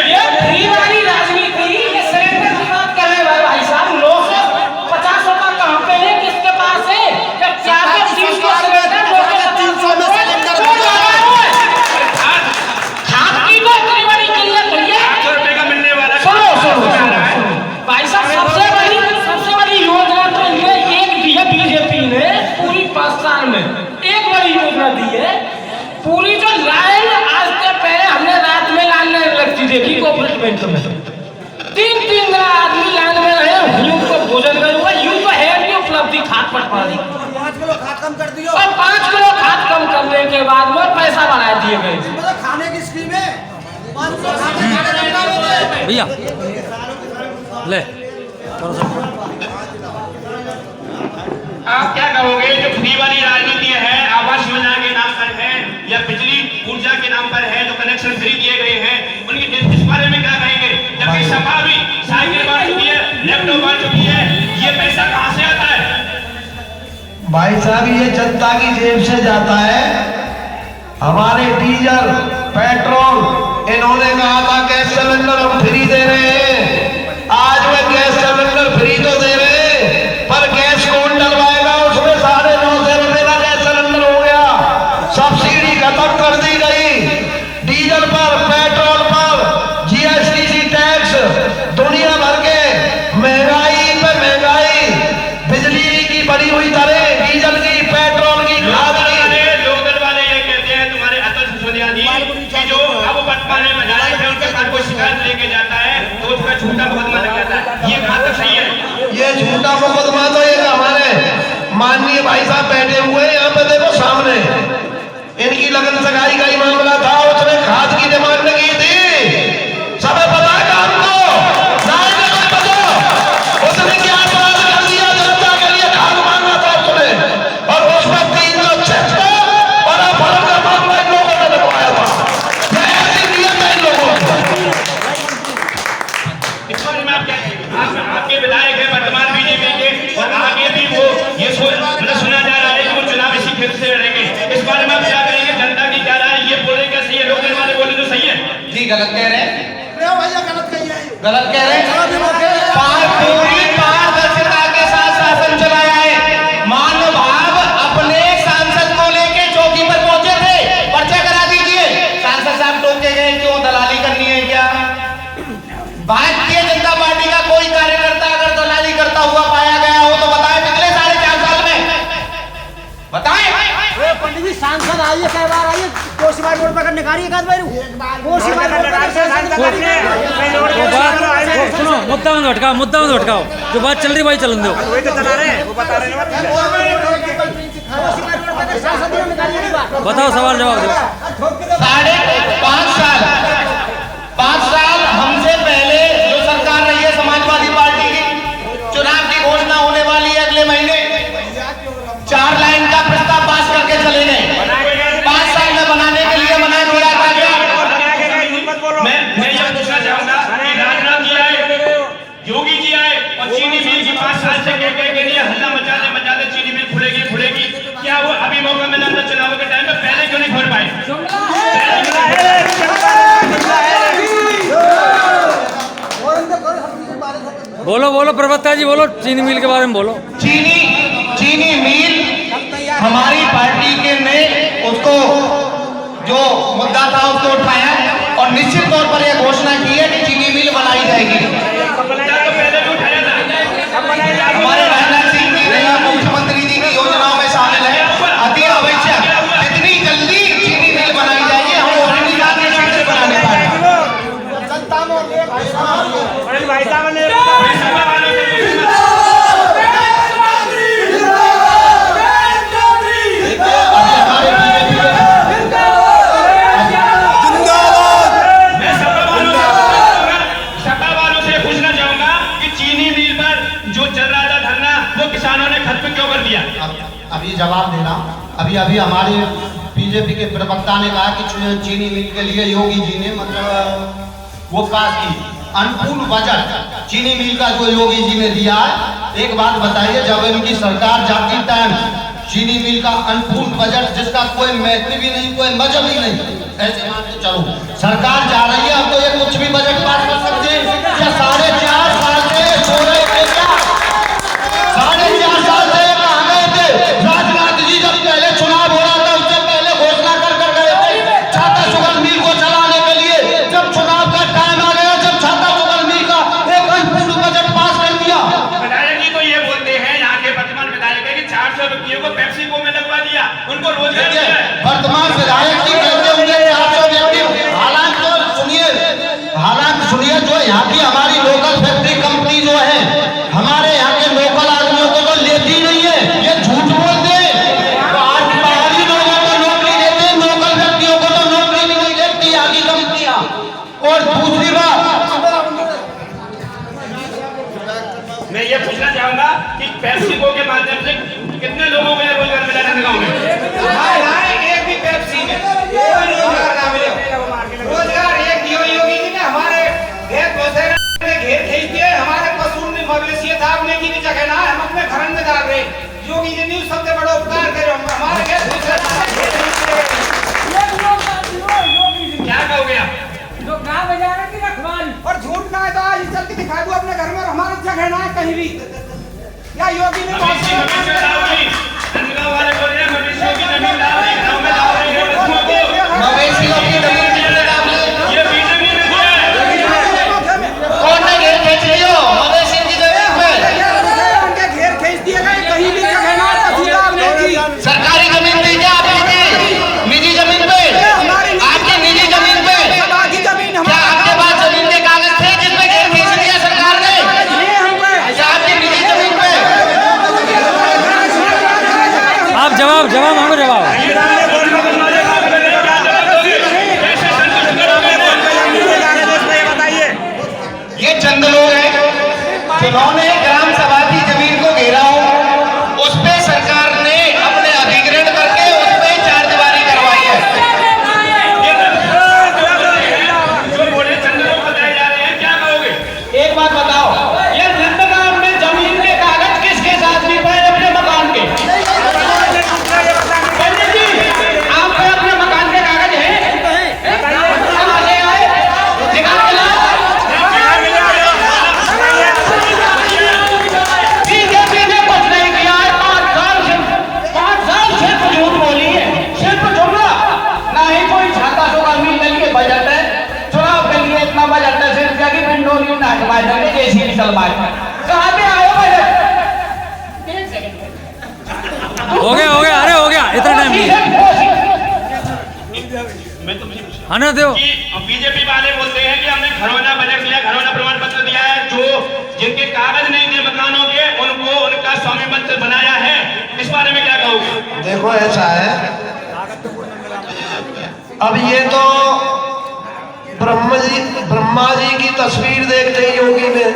है। फ्री वाली राजनीति ये सिलेंडर की बात कर रहे हैं भाई साहब। 950 रुपया कहाँ पे है, किसके पास है? जब 430 का सिलेंडर 300 में सिलेंडर खाद की तो फ्री वाली क्लियर करिए। 800 रुपए का मिलने वाला भाई साहब सबसे बड़ी योजना तो ये एक दी है बीजेपी ने पूरी 5 साल में, एक बड़ी योजना दी है। पूरी जो लाइन आज से पहले हमने रात में लाइन लगती देखी कोऑपरेटिव बैंक में, 3 आदमी लाइन में रहे, यूं को भोजन करूंगा, यूं तो है नहीं उपलब्धि खाद पर पड़ रही। 5 किलो खाद कम कर दियो, और 5 किलो खाद कम करने के बाद में पैसा बढ़ा दिए गए। मतलब खाने की स्कीम है 5 किलो खाद भैया ले आप क्या कहोगे जो फ्री वाली राजनीति है, आवास योजना के नाम पर है या बिजली ऊर्जा के नाम पर है, जो कनेक्शन फ्री दिए गए हैं, उनकी इस बारे में क्या कहेंगे? जबकि सपा भी साइकिल बांट चुकी है, लैपटॉप बांट चुकी है, ये पैसा कहां से आता है? भाई साहब ये जनता की जेब से जाता है। हमारे डीजल पेट्रोल इन्होंने कहा था गैस सिलेंडर हम फ्री दे रहे हैं, आज वे गैस सिलेंडर फ्री तो दे रहे हैं, पर गैस कौन डलवाएगा? उसमें 950 रुपए का गैस सिलेंडर हो गया, सब्सिडी खत्म कर दी गई, डीजल पर पेट्रोल पर जीएसटी टैक्स, दुनिया भर के महंगाई पे महंगाई, बिजली की बढ़ी हुई दरें, डीजल की, पेट्रोल की, खाद की। लोकल वाले ये कहते हैं तुम्हारे अतुल सिसोदिया जी कि जो अब वर्तमान में बजा रहे थे उनके पास कोई शिकायत लेके जाता है तो उसका झूठा मुकदमा लग जाता है, ये बात तो सही है। ये झूठा मुकदमा तो ये हमारे माननीय भाई साहब बैठे हुए हैं यहाँ पे, देखो सामने इनकी लगन सगाई का ही मामला था, उसने खाद की डिमांड की थी, सब पता है आपको? उसने क्या बात कर दिया, जनता के लिए खाद मांगा था उसने, और उसमें 376 और अपहरण का मामला इन लोगों ने लगवाया था। मैं ऐसी नियत है इन लोगों को। इस बारे में आप क्या कहेंगे? आपके विधायक है वर्तमान बीजेपी के, और आगे भी वो ये सुना जा रहा है कि वो चुनाव इसी खेत से लड़ेंगे, इस बारे में आप क्या कहेंगे? जनता की क्या राय? ये बोले क्या सही है? लोग वाले बोले तो सही है जी, गलत कह रहे हैं, भैया गलत कहिए, गलत कह रहे हैं। पूरी पारदर्शिता के साथ शासन चलाया है। मानव भाव अपने सांसद को लेके चौकी पर पहुंचे थे, पर्चा करा दीजिए, सांसद साहब टोके गए, क्यों दलाली करनी है क्या? भारतीय जनता पार्टी का कोई कार्यकर्ता अगर दलाली करता हुआ पाया गया हो तो बताएं, पिछले 4.5 साल में बताएं। पंडित जी सांसद आइए, कई बार आइए, कोशीबाड़ रोड पर निकालिए कोशीबाड़ रोड सुनो, मुद्दा में भटकाओ, जो बात चल रही भाई चलन दो। बताओ, सवाल जवाब दो। 5 साल हमसे पहले जो सरकार रही है समाजवादी पार्टी की, चुनाव की घोषणा होने वाली है अगले महीने, 4 लाइन का प्रस्ताव पास करके चले गए। 5 साल में बनाने के लिए बना दिया था क्या? मैं यह पूछना चाहूंगा कि राजनाथ जी आए, योगी जी आए, और चीनी मिल की 5 साल से कह के लिए हल्ला मचाते चीनी मिल खुलेगी, क्या वो अभी मौका मिला था चुनाव के टाइम में? पहले क्यों नहीं खोल पाए? बोलो प्रवक्ता जी, बोलो चीनी मिल के बारे में बोलो। चीनी मिल हमारी पार्टी के ने उसको जो मुद्दा था उसको उठाया और निश्चित तौर पर यह घोषणा की है कि चीनी मिल बनाई जाएगी। हमारे राजनाथ सिंह जी ने मुख्यमंत्री जी की योजनाओं में शामिल है। अति आवश्यक जितनी जल्दी चीनी मिल बनाई जाएगी, हम ऑलरेडी जाके बनाने पाए। अभी जवाब देना, अभी हमारे बीजेपी के प्रवक्ता ने कहा कि चीनी मिल के लिए योगी जी ने मतलब वो पास की अनुकूल बजट चीनी मिल का जो योगी जी ने दिया है। एक बात बताइए, जब इनकी सरकार जाती टाइम चीनी मिल का अनपूर्ण बजट जिसका कोई महत्व भी नहीं, कोई मजहब ही नहीं, ऐसे मान के चलो सरकार जा रही है। अब तो ये कुछ भी बजट पास कर सकते हैं या 4.5 साल से सो रहे थे क्या? 4.5 साल से कहाँ गए थे? राजनाथ जी जब पहले चुनाव हो रहा था उससे पहले घोषणा कर गए थे छाता शुगर मिल को चलाने के लिए। जब चुनाव का टाइम आ गया, जब छाता शुगर मिल का एक अनपूर्ण बजट पास कर दिया। विधायक जी तो ये बोलते हैं, यहाँ के वर्तमान विधायक है कि 400 व्यक्तियों को पेप्सिको में लगवा दिया, उनको रोजगार दिया है। वर्तमान विधायक जी कहते होंगे 400 व्यक्ति, हालांकि सुनिए जो यहाँ की हमारी लोकल फैक्ट्री कंपनी जो है हमारे यहाँ के लोकल आदमियों को तो लेती नहीं है, ये झूठ बोलते हैं। तो आज बाहरी लोगों को नौकरी देते हैं, लोकल व्यक्तियों को तो नौकरी भी नहीं देती यहाँ की कंपनियां। और दूसरी बात मैं ये पूछना चाहूंगा कि पेप्सिको के माध्यम से कितने लोगों को रोजगार मिला है गाँव में? एक भी पेप्सी में रोजगार ना मिले। रोजगार एक योगी जी ने हमारे घेर पहुंचे घेर खींच दिए, हमारे पशु में मवेशी दाबने की भी जगह ना है, हम अपने घर में डाल रहे। योगी जी ने सबसे बड़ा उपकार करे हमारे घेर क्या कहोगे आप? जो गाँव बजाने की रखवाली और झूठ ना है तो आज चल के दिखा दो अपने घर में, हमारी जगह ना है कहीं भी। या योगी ने मवेशियों वाले बोल रहे हैं मवेशियों की जमीन डाल रही है, गाँव में डाल रही है, मवेशियों की जमीन ये बीजेपी ने किया है। कौन ने घेर खींच लियो मवेशी की जमीन पे? उनके घेर खींच दिए गए, कहीं भी जगह ना है। सरकारी जमीन थी क्या आपकी? निजी जमीन पे? आपकी निजी जमीन पे? क्या आपके पास जमीन के कागज थे जिसमें घेर खींच दिया सरकार ने? क्या आपकी निजी जमीन पे? आप जवाब मांगो जवाब। ये चंद लोग हैं जिन्होंने ग्राम सभा की जमीन को घेरा हो, उस पे सरकार ने अपने अधिग्रहण करके उस पे चारदीवारी करवाई है। जो बोले चंद लोग बताए जा रहे हैं, क्या कहोगे? एक बात बताओ, ये नंदगांव में जमीन के कागज किसके साथ नहीं पाए? अपने मकान के। पंडित जी, आप पे अपने मकान के कागज हैं? कहाँ से आए? निकाल के लाओ। बीजेपी ने कुछ नहीं किया है, 5 साल सिर्फ झूठ बोली है, सिर्फ जुमला। ना ही कोई छाता शुगर मिल के लिए बजट है, चुनाव के लिए इतना बजट है सिर्फ क्या कि पिंडोलियों ने हटवाए करके जेसीबी चलवाए। कहाँ पे आए बजट? हो गया अरे हो गया, इतना टाइम नहीं आने दो। बीजेपी वाले बोलते हैं कि हमने घरौना बजट दिया, घरौना प्रमाण पत्र दिया है, जो जिनके कागज नहीं थे मकानों के उनको उनका स्वामी पत्र बनाया है। इस बारे में क्या कहोगे? देखो ऐसा है, अब ये तो ब्रह्मा जी की तस्वीर देखते हैं योगी में,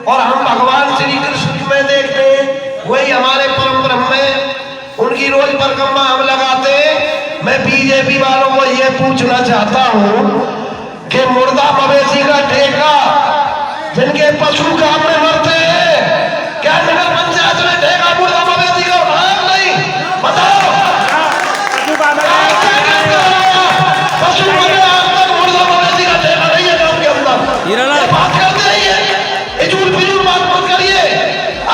और हम भगवान श्री कृष्ण में देखते हैं वही हमारे परम ब्रह्म में, उनकी रोज परिक्रमा हम लगाते हैं। मैं बीजेपी वालों को ये पूछना चाहता हूँ कि मुर्दा मवेशी का ठेका जिनके पशु काम में मरते हैं, क्या नगर पंचायत में ठेका मुर्दा मवेशी का उठाया नहीं? बताओ। पशु मुर्दा मवेशी का ठेका नहीं है गाँव के अंदर। बात करते रहिए, इजूल फिजूल बात मत करिए।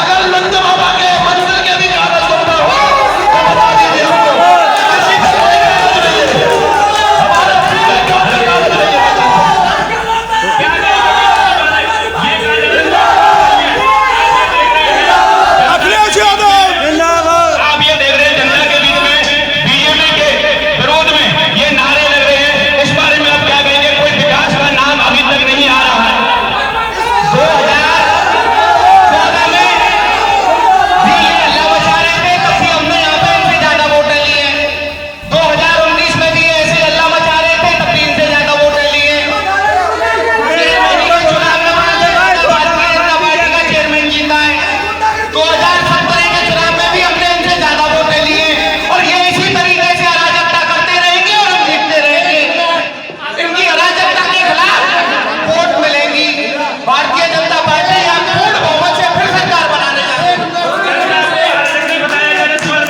अगर नंद बाबा के मंदिर के भी कागज बनना हो तो बता दीजिए हमको।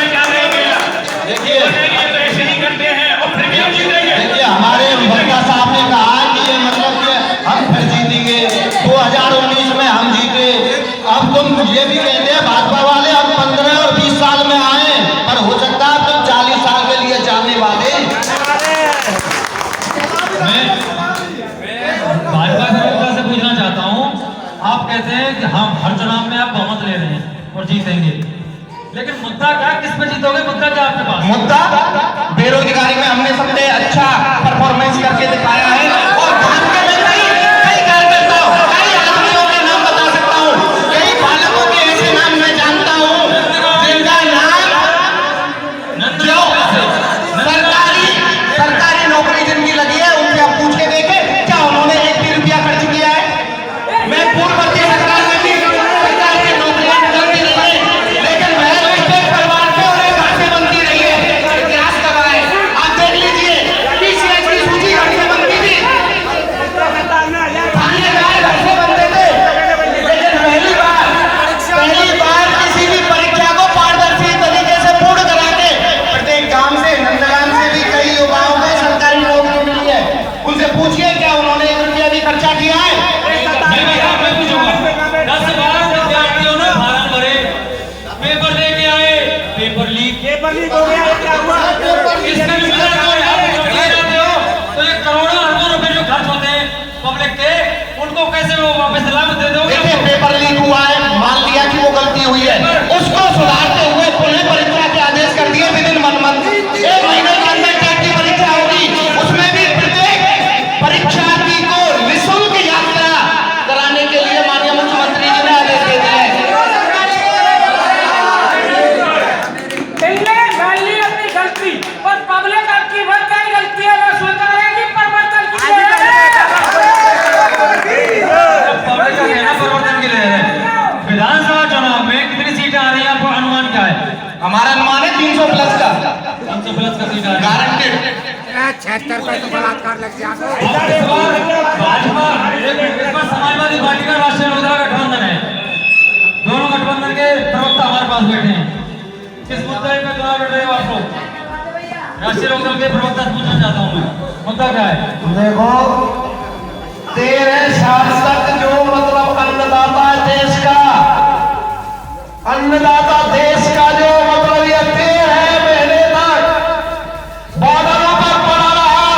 क्या कहेंगे? ये भी कहते हैं भाजपा वाले हम 15 और 20 साल में आए, पर हो सकता है तुम 40 साल के लिए जाने वाले। मैं भाजपा से पूछना चाहता हूँ, आप कहते हैं कि हम हर चुनाव में आप बहुमत ले रहे हैं और जीतेंगे, लेकिन मुद्दा क्या, किस पे जीतोगे? मुद्दा क्या आपके पास? मुद्दा बेरोजगारी में हमने सबसे अच्छा परफॉर्मेंस करके दिखाया है और भाजपा में कई कार्यकर्ताओं, कई आदमियों के नाम बता सकता हूँ, कई बालकों के ऐसे नाम मैं जानता हूँ जिनका नाम जो सरकारी नौकरी जिनकी लगी है उनसे आप पूछ के देखें क्या उन्होंने 1 भी रुपया खर्च किया है। मैं पूर्ववर्ती सरकार में भी सरकारी नौकरियां निकलती रही है, लेकिन वह परिवार से और एक घर से बनती रही है। इतिहास गवाह है, आप देख लीजिए PCH की सूची घर से बनती थी, थानेदार घर से बनते थे, लेकिन पहली बार किसी भी परीक्षा को पारदर्शी तरीके से पूर्ण करा के प्रत्येक गांव से, नंदगांव से भी कई युवाओं को सरकारी नौकरी मिली है। उनसे पूछिए क्या उन्होंने 1 रुपया भी खर्चा किया है। मैं पूछूंगा, 10 से 12 विद्यार्थियों ने फार्म भरे, पेपर लेके आए, पेपर लीक हो गया, क्या हुआ? इसका तो ये करोड़ों अरबों रुपए जो खर्च होते हैं पब्लिक के, उनको कैसे वो वापस दिला दे दोगे? देखिए पेपर लीक हुआ है, मान लिया कि वो गलती हुई है, उसको सुधारते हुए पुनः परीक्षा के आदेश कर दिए विदिन 1 मंथ। 1 महीने के अंदर टेट की परीक्षा होगी, उसमें भी प्रत्येक परीक्षार्थी को निःशुल्क यात्रा कराने के लिए माननीय मुख्यमंत्री जी ने आदेश दे दिए हैं। इनने मान ली अपनी गलती, और पब्लिक आपकी बहुत बड़ी गलती है, वो स्वीकार है कि परिवर्तन की पब्लिक का कहना परिवर्तन के लिए है। विधानसभा चुनाव में कितनी सीटें आ रही हैं, आपको अनुमान क्या है? हमारा अनुमान है 300 प्लस का 300 प्लस का सीट आ रही है। गारंटेड। 76 पर तो बलात्कार लग जाएगा। इस बार समाजवादी पार्टी का राष्ट्रीय लोकदल गठबंधन है, दोनों गठबंधन के प्रवक्ता हमारे पास बैठे हैं। किस मुद्दे पे चुनाव लड़ रहे हो आप लोग? राष्ट्रीय लोकदल के प्रवक्ता से पूछना चाहता हूँ मैं, मुद्दा क्या है? देखो 13 साल तक जो मतलब अन्नदाता देश का, अन्नदाता देश का जो मतलब ये 13 महीने तक बॉर्डरों पर पड़ा रहा,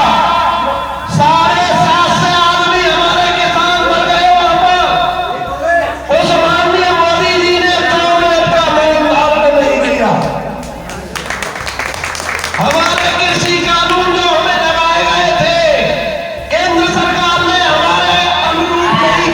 7.5 से आदमी हमारे किसान मर गए वहां पर। उस माननीय मोदी जी ने 2 मिनट का लोन भारत नहीं दिया। हमारे कृषि कानून जो हमें लगाए गए थे, केंद्र सरकार ने हमारे अनुरूप नहीं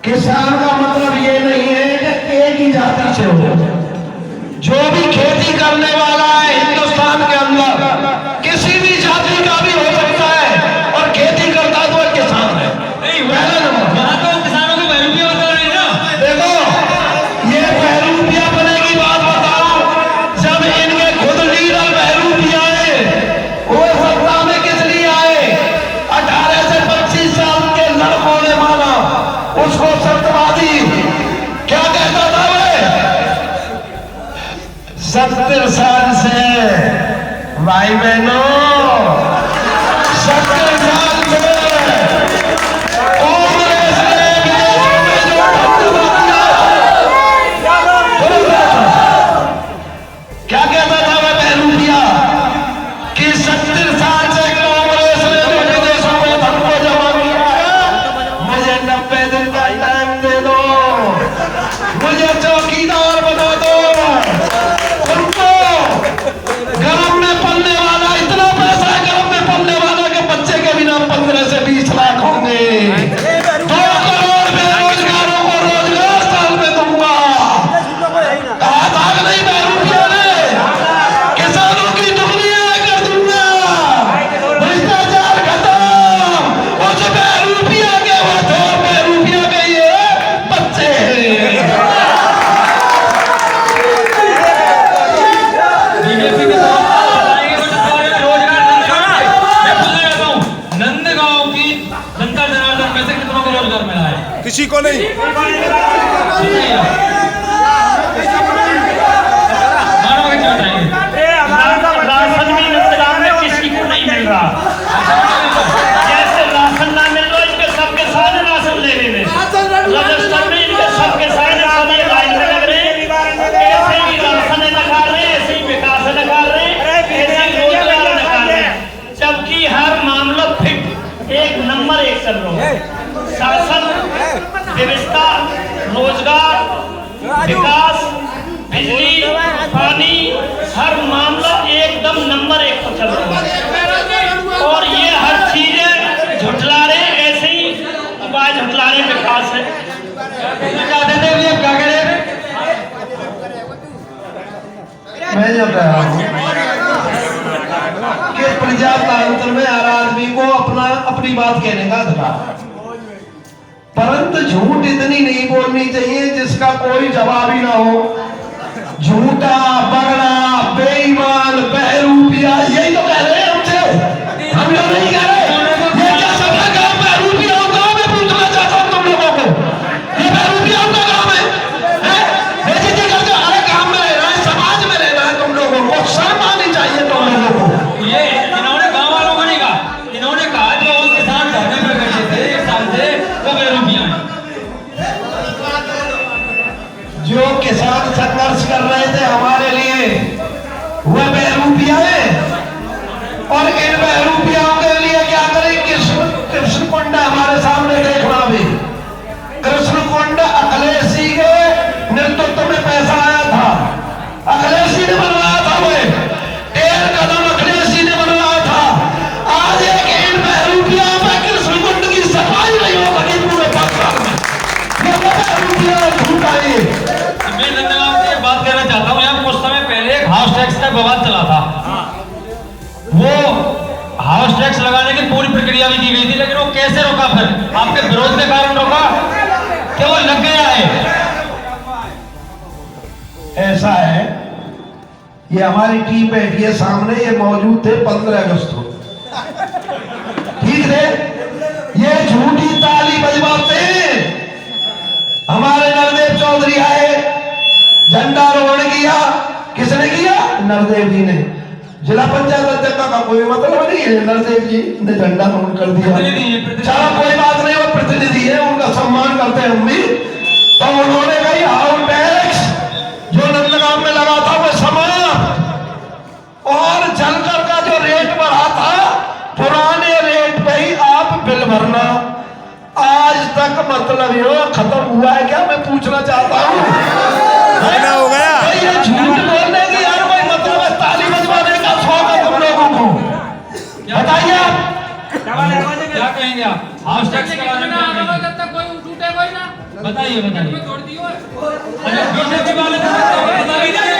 किसान का मतलब ये नहीं है कि एक ही जाति से हो। जो भी खेती करने वाला है हिंदुस्तान के अंदर किसी भी जाति का भी हो सकता है और खेती करता है तो एक किसान है। पहला नंबर। यहाँ तो किसानों को बहरूपिया बता रहे हैं ना। देखो ये बहरूपिया बने की बात बताओ, जब इनके खुद लीडर बहरूपिया है वो सत्ता में किस लिए आए? 18 से 25 साल के लड़कों ने माना उसको सत्यवादी। क्या कहता था वे? 70 साल से भाई बहनों 70 साल से कांग्रेस ने विदेशों में जो बंदोबस्त किया, क्या कहता था वह बहरूपिया कि 70 साल से कांग्रेस ने जो विदेशों में धन को जमा किया है, मुझे 90 दिन का टाइम दे दो, मुझे चौकीदार बना दो। उनको गरम में पलने वाला इतना पैसा है, गरम में पलने वाला के बच्चे के बिना 15 से 20 लाख होंगे। 2 करोड़ बेरोजगारों को रोजगार साल में दूंगा। कहा था कि नहीं बहरूपिया ने? किसानों की दुनिया कर दूंगा, भ्रष्टाचार खत्म। उस बहरूपिया के वो थे, बहरूपिया के ये बच्चे हैं। बीजेपी के तरफ बताएंगे कुछ और रोजगार नहीं छोड़े। मैं पूछना चाहता हूँ नंदगांव की जनता जनार्दन में से कितनों को रोजगार मिला है? किसी को नहीं। मानव के क्या बताएंगे? राशन भी नंदगांव में किसी को नहीं मिल रहा। जैसे राशन ना मिल रहा इनके सबके साथ राशन लेने में राजस्थान में इनके सबके साथ आगे लाइन में लग रहे हैं। ऐसे ही राशन निकाल रहे हैं, ऐसे ही विकास निकाल रहे हैं, ऐसे ही रोजगार निकाल रहे हैं, जबकि हर मामला फिट एक नंबर 1 चल रहा है। शासन, व्यवस्था, रोजगार, विकास, बिजली, पानी, हर मामला एकदम नंबर 1 पर चल रहा है। और ये हर चीजें झुठला रहे, ऐसे ही आवाज झुठला रहे विकास है। चाहते थे भी अब क्या करें? मैं जब रहा हूँ कि प्रजातंत्र में हर आदमी को अपनी बात कहने का अधिकार है, परंतु झूठ इतनी नहीं बोलनी चाहिए जिसका कोई जवाब ही ना हो। झूठा, बगड़ा, बेईमान, बहरूपिया, यही तो कह रहे हैं हमसे। हम लोग नहीं कह रहे। ये क्या सबका काम बहरूपिया होगा? मैं पूछना चाहता हूँ तुम लोगों को, ये बहरूपिया का काम है? बेइज्जती करके हर काम में रहना है, समाज में रहना है। तुम लोगों को शर्म आनी चाहिए तुम लोगों को। ये इन्होंने गांव वालों को नहीं कहा, इन्होंने कहा जो किसान धरने पर बैठे थे 1 साल से वो बहरूपिया हैं। जो किसान संघर्ष कर रहे थे हमारे लिए वह बहरूपिया है। और इन बहरूपियाओं के लिए क्या करें? कृष्ण कुंड हमारे सामने देखना भी। कृष्ण कुंड अखिलेशी के नेतृत्व में पैसा आया था, अखिलेशी ने बनवाया था। वो 1.5 कदम अखिलेशी ने बनवाया था। आज एक इन बहरूपियाओं पर कृष्ण कुंड की सफाई नहीं हो सकी पूरे 5 साल में। ये बहरूपिया झूठा है। मैं नंदगांव से बात करना चाहता हूँ। यहाँ कुछ समय पहले एक हाउस टैक्स का विवाद चला था। वो हाउस टैक्स लगाने की पूरी प्रक्रिया भी की गई थी, लेकिन वो कैसे रोका? फिर आपके विरोध के कारण रोका कि वो लग गया है। ऐसा है, ये हमारी टीम बैठी है सामने, ये मौजूद थे 15 अगस्त को, ठीक है? ये झूठी ताली बजवाते हैं। हमारे नरदेव चौधरी आए, झंडारोहण किया। किसने किया? नरदेव जी ने। जिला पंचायत अध्यक्ष का कोई मतलब नहीं है, नरदेव जी ने झंडारोहण कर दिया। चलो कोई बात नहीं, वो प्रतिनिधि है, उनका सम्मान करते हैं हम भी। तो उन्होंने कही हाउस टैक्स जो नंदगांव में लगा था वो समाप्त, और जलकर का जो रेट बढ़ा था पुराने रेट पे ही आप बिल भरना। आज तक मतलब ये खत्म हुआ है क्या? मैं पूछना चाहता हूँ। हो गया। ये झूठ बोलने की यार कोई मतलब है? ताली बजवाने का शौक है तुम लोगों को? बताइए आप क्या कहेंगे आप हाउस टैक्स के बारे में? कोई उठूटे कोई ना बताइए बताइए। अच्छा बीजेपी वाले तो बता ही नहीं।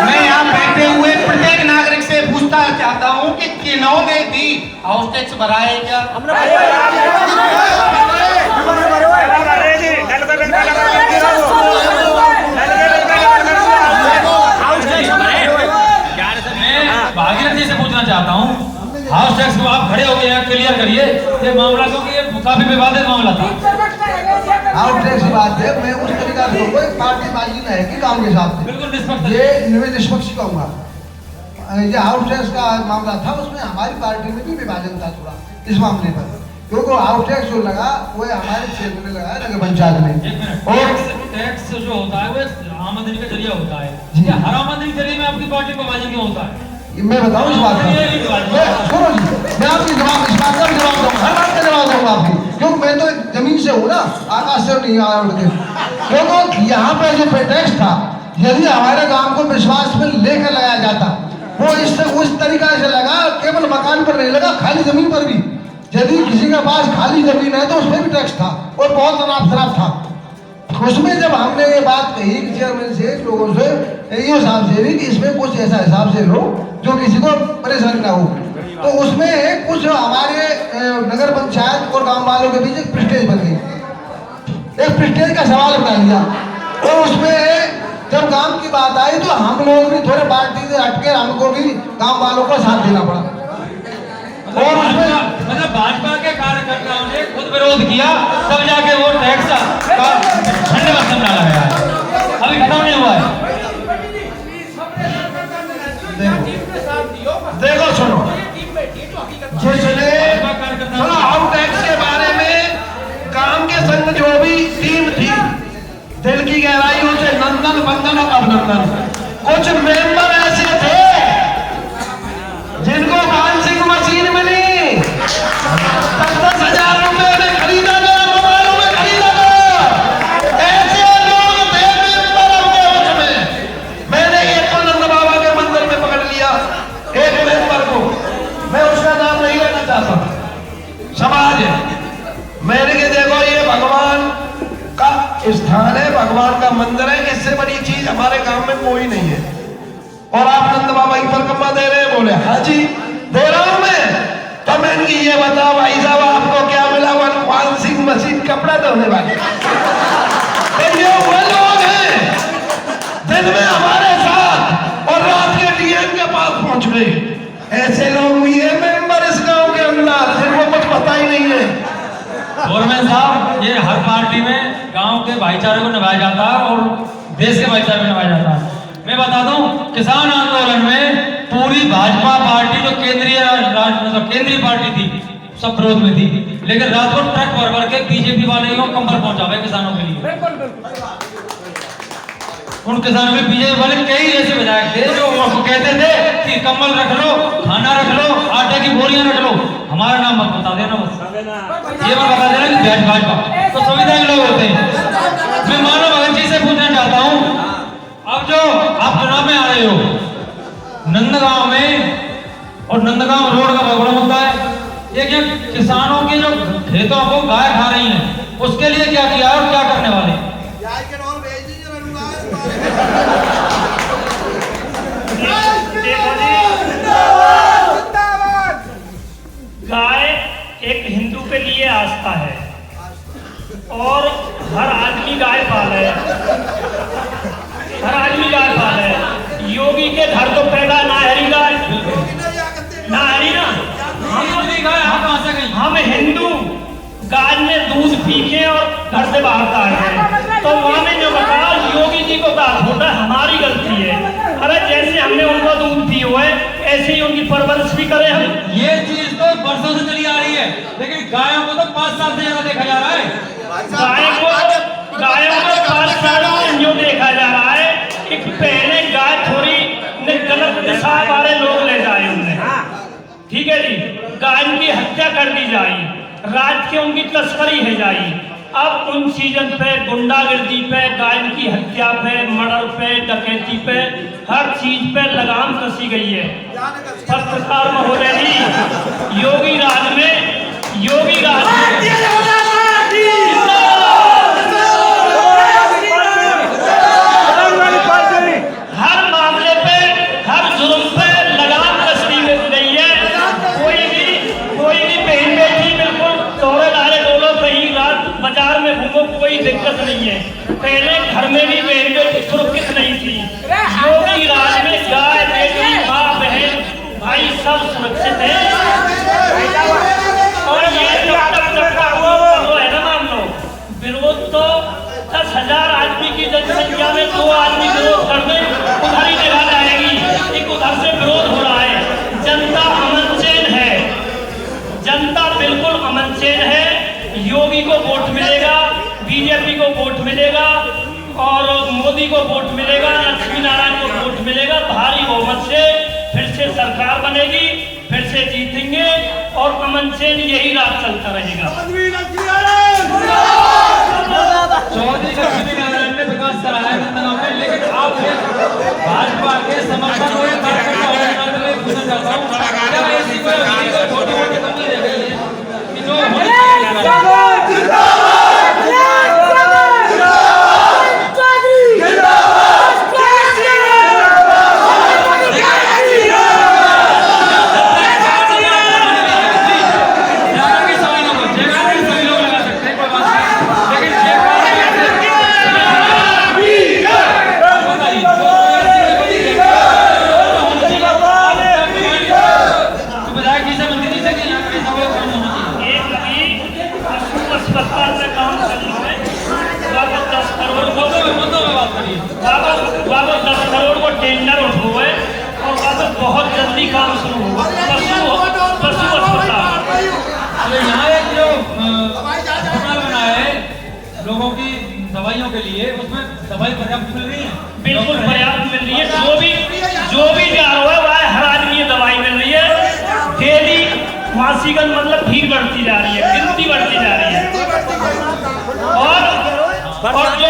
मैं यहाँ बैठे हुए प्रत्येक नागरिक से पूछना चाहता हूँ कि किन्होंने भी हाउस टैक्स भरा है क्या? भागीरथी से पूछना चाहता हूँ, हाउस टैक्स को आप खड़े हो गए हैं, क्लियर करिए ये मामला, क्योंकि ये काफी विवादित मामला था। हाउस टैक्स की बात है, मैं उस तरीका से कोई पार्टीबाजी नहीं है कि काम के हिसाब से, बिल्कुल निष्पक्ष। ये निष्पक्ष कहूँगा। ये हाउस टैक्स का मामला था, उसमें हमारी पार्टी में भी विभाजन था थोड़ा इस मामले पर, क्योंकि हाउस टैक्स जो लगा वो हमारे क्षेत्र में लगा है नगर पंचायत में। और टैक्स जो होता है वो आमदनी का जरिया होता है, क्या हर आमदनी के जरिए में आपकी पार्टी को विभाजन क्यों होता है? मैं बताऊं इस बात का, सुनो जी, मैं आपकी जवाब इस बात का भी जवाब दूंगा, हर बात का जवाब दूंगा आपकी, क्योंकि मैं तो जमीन से हूँ ना, आकाश से नहीं आया उठ के। क्योंकि यहाँ पे जो टैक्स था, यदि हमारे गांव को विश्वास में लेकर लगाया जाता, वो इससे उस तरीका से लगा, केवल मकान पर नहीं लगा, खाली जमीन पर भी। यदि किसी के पास खाली जमीन है तो उसमें भी टैक्स था और बहुत अनाप शराब था। उसमें जब हमने ये बात कही चेयरमैन से, लोगों से, ये साहब से भी कि इसमें कुछ ऐसा हिसाब से लो जो किसी को परेशानी ना हो, तो उसमें कुछ हमारे नगर पंचायत और गांव वालों के बीच एक प्रेस्टेज बन गई, एक प्रेस्टेज का सवाल बना लिया। और उसमें जब गांव की बात आई तो हम लोग भी थोड़े पार्टी से हटके हमको भी गांव वालों को साथ देना पड़ा। और उसमें मतलब भाजपा के कार्यकर्ताओं ने खुद विरोध किया, तब जाके वो टैक्स का ठंडे मौसम डाला गया है, अभी खत्म नहीं हुआ है। देखो सुनो, जिसने हाउस टैक्स के बारे में काम के संग जो भी टीम थी, दिल की गहराइयों से नंदन वंदन और अभिनंदन। कुछ मेंबर ऐसे थे जिनको मानसिक मशीन मिली, 10,000 रुपए में खरीदा गया, मोबाइलों में खरीदा गया, ऐसे लोग थे मेंबर अपने उसमें। मैंने एक को नंद बाबा के मंदिर में पकड़ लिया, एक मेंबर को, मैं उसका नाम नहीं लेना चाहता, समाज है। मैंने कहा देखो ये भगवान का स्थान है, भगवान का मंदिर है, इससे बड़ी चीज हमारे गांव में कोई नहीं है, और आप नंद बाबा की परिक्रमा दे रहे हैं? बोले हाँ जी दे रहा हूं मैं। तो मैंने ये बताओ भाई साहब आपको क्या मिला? वॉशिंग मशीन, कपड़ा धोने वाले। तो ये वो लोग हैं दिन में हमारे साथ और रात के डीएम के पास पहुंच गए। ऐसे लोग भी है मेंबर इस गांव के अंदर जिनको कुछ पता ही नहीं है। गवर्नमेंट साहब, ये हर पार्टी में गांव के भाईचारे को निभाया जाता है और देश के भाईचारे को निभाया जाता है। मैं बता दूं, किसान आंदोलन में पूरी भाजपा पार्टी जो केंद्रीय पार्टी थी सब विरोध में थी, लेकिन रात को ट्रक भर भर के बीजेपी वाले को कंबल पहुंचावे किसानों के लिए। उन किसानों में बीजेपी वाले कई ऐसे विधायक थे जो उनको कहते थे कि कंबल रख लो, खाना रख लो, आटे की बोरियां रख लो, हमारा नाम मत बता देना, बस ये मत बता देना कि भाजपा तो सुविधा के लोग होते हैं। मैं मानव भगत जी से पूछना चाहता हूँ, अब जो आप चुनाव में आ रहे हो नंदगांव में, और नंदगांव रोड का बहुत बड़ा मुद्दा है, ये क्या किसानों के जो खेतों को गाय खा रही हैं, उसके लिए क्या किया और क्या करने वाले? गाय एक हिंदू के लिए आस्था है और हर आदमी गाय पाले, हर आदमी गाय पाले। योगी के घर तो पैदा नाहरी गाय, नाहरी ना, हम हिंदू गाय में दूध पी के और घर से बाहर काट हैं, तो वहां में जो बताया योगी जी को कहा छोटा हमारी गलती है। अरे जैसे हमने उनको दूध पी हुआ है ऐसे ही उनकी परवरिश भी करें हम। ये चीज तो बरसों से चली आ रही है, लेकिन गायों को तो 5 साल से ज्यादा देखा जा रहा है। गायों को 5 साल से यूं देखा जा रहा है कि पहले गाय थोड़ी गलत दिशा वाले लोग ले जाए उन्हें, ठीक है जी, गाय की हत्या कर दी जाए, रात के उनकी तस्करी है जाई। अब उन चीजन पे, गुंडागर्दी पे, गाय की हत्या पे, मर्डर पे, डकैती पे, हर चीज पे लगाम कसी गई है। पत्रकार महोदय जी, योगी कोई दिक्कत नहीं है। पहले घर में भी बैरिकेड सुरक्षित नहीं थी। योगी राज में गाय, बेटी, माँ, बहन, भाई सब सुरक्षित है। और ये वो है ना मामलो, विरोध तो 10,000 आदमी की जनसंख्या में 2 आदमी विरोध कर दे, उधर ही जगह जाएगी। एक उधर से विरोध हो रहा है। जनता अमन चैन है, जनता बिल्कुल अमन चैन है। योगी को वोट मिलेगा, बीजेपी को वोट मिलेगा और मोदी को वोट मिलेगा, लक्ष्मी नारायण को वोट मिलेगा। भारी बहुमत से फिर से सरकार बनेगी, फिर से जीतेंगे और अमन चैन यही रात चलता रहेगा। चौधरी लक्ष्मी नारायण ने विकास कराया नंदगांव में, लेकिन आप भाजपा के समर्थन हुए कार्यकर्ता होने के लिए पूछना चाहता हूँ, क्या ऐसी कोई छोटी-मोटी कमी रह गई है कि जो टेंडर उठे और बहुत जल्दी काम शुरू हुआ। पशु अस्पताल यहाँ एक जो अस्पताल बना है लोगों की दवाइयों के लिए, उसमें दवाई पर्याप्त मिल रही है? बिल्कुल पर्याप्त मिल रही है। जो भी जा रहा है वह हर आदमी दवाई मिल रही है। डेली मासिकन मतलब भीड़ बढ़ती जा रही है, गिनती बढ़ती जा रही है। और जो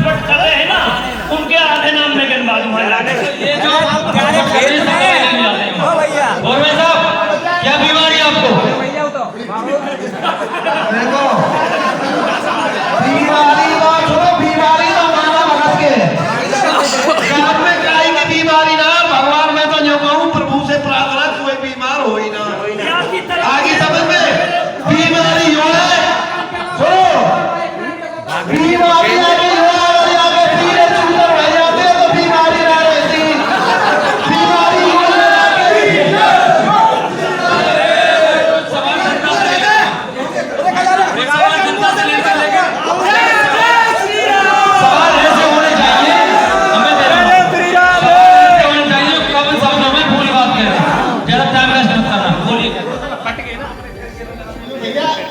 पट कर रहे हैं ना, उनके आधे नाम में गिनवा दूंगा। और भाई साहब, क्या बीमारी है आपको? देखो बीमारी तो माना भगत के घर में गाय की बीमारी ना, भगवान मैं तो जो कहूँ प्रभु से प्रार्थना कोई बीमार हो ही ना। आगे समझ में बीमारी हो है, बीमारी आगे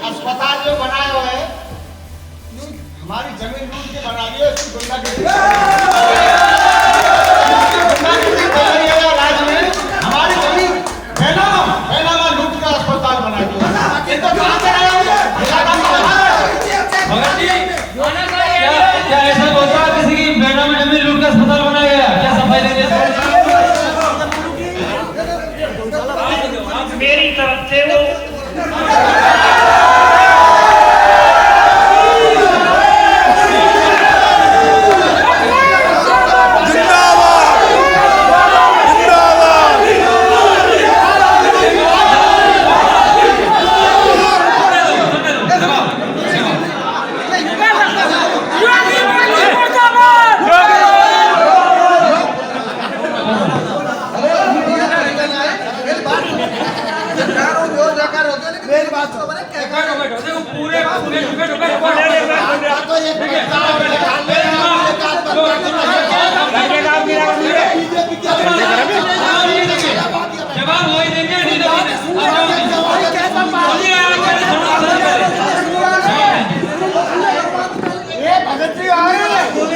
अस्पताल जो बनाया हुआ है हमारी जमीन लूट के बना दिए, राज्य में हमारी जमीन बैनामा लूट का अस्पताल बना दिया। तो कहाँ से आया क्या ऐसा बोलता है किसी की बेटा में जमीन लूट का अस्पताल बनाया गया? क्या सफाई देंगे? मेरी तरफ से वो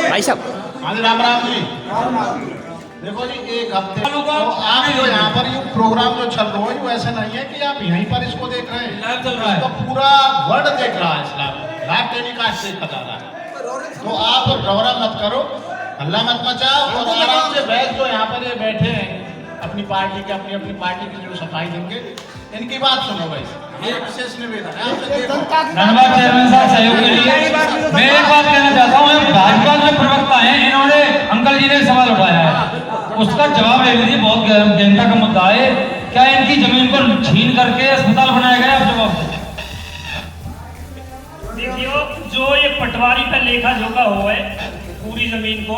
भाई साहब राम राम जी। देखो जी, एक हफ्ते तो आप जो यहाँ पर ये प्रोग्राम जो चल रहा है वैसे नहीं है कि आप यहीं पर इसको देख रहे हैं, लाइव चल रहा है। तो पूरा वर्ल्ड देख रहा है, इस्लाम लाइव टेलीकास्ट देखा जा रहा है। तो आप रौरा मत करो, हल्ला मत मचाओ और आराम से बैठ जो यहाँ पर ये बैठे हैं अपनी पार्टी की जो सफाई देंगे, इनकी बात सुनो भाई। ये विशेष निवेदन है आपसे। धन्यवाद चेयरमैन साहब सहयोग के लिए। मैं एक बात कहना चाहता हूँ, भाजपा के प्रवक्ता हैं, इन्होंने अंकल जी ने एक सवाल उठाया है, उसका जवाब ले लीजिए। बहुत गहनता का मुद्दा है। क्या इनकी जमीन को छीन करके अस्पताल बनाया गया? आप जवाब देखियो, जो ये पटवारी पे लेखा जोखा हो है पूरी जमीन को।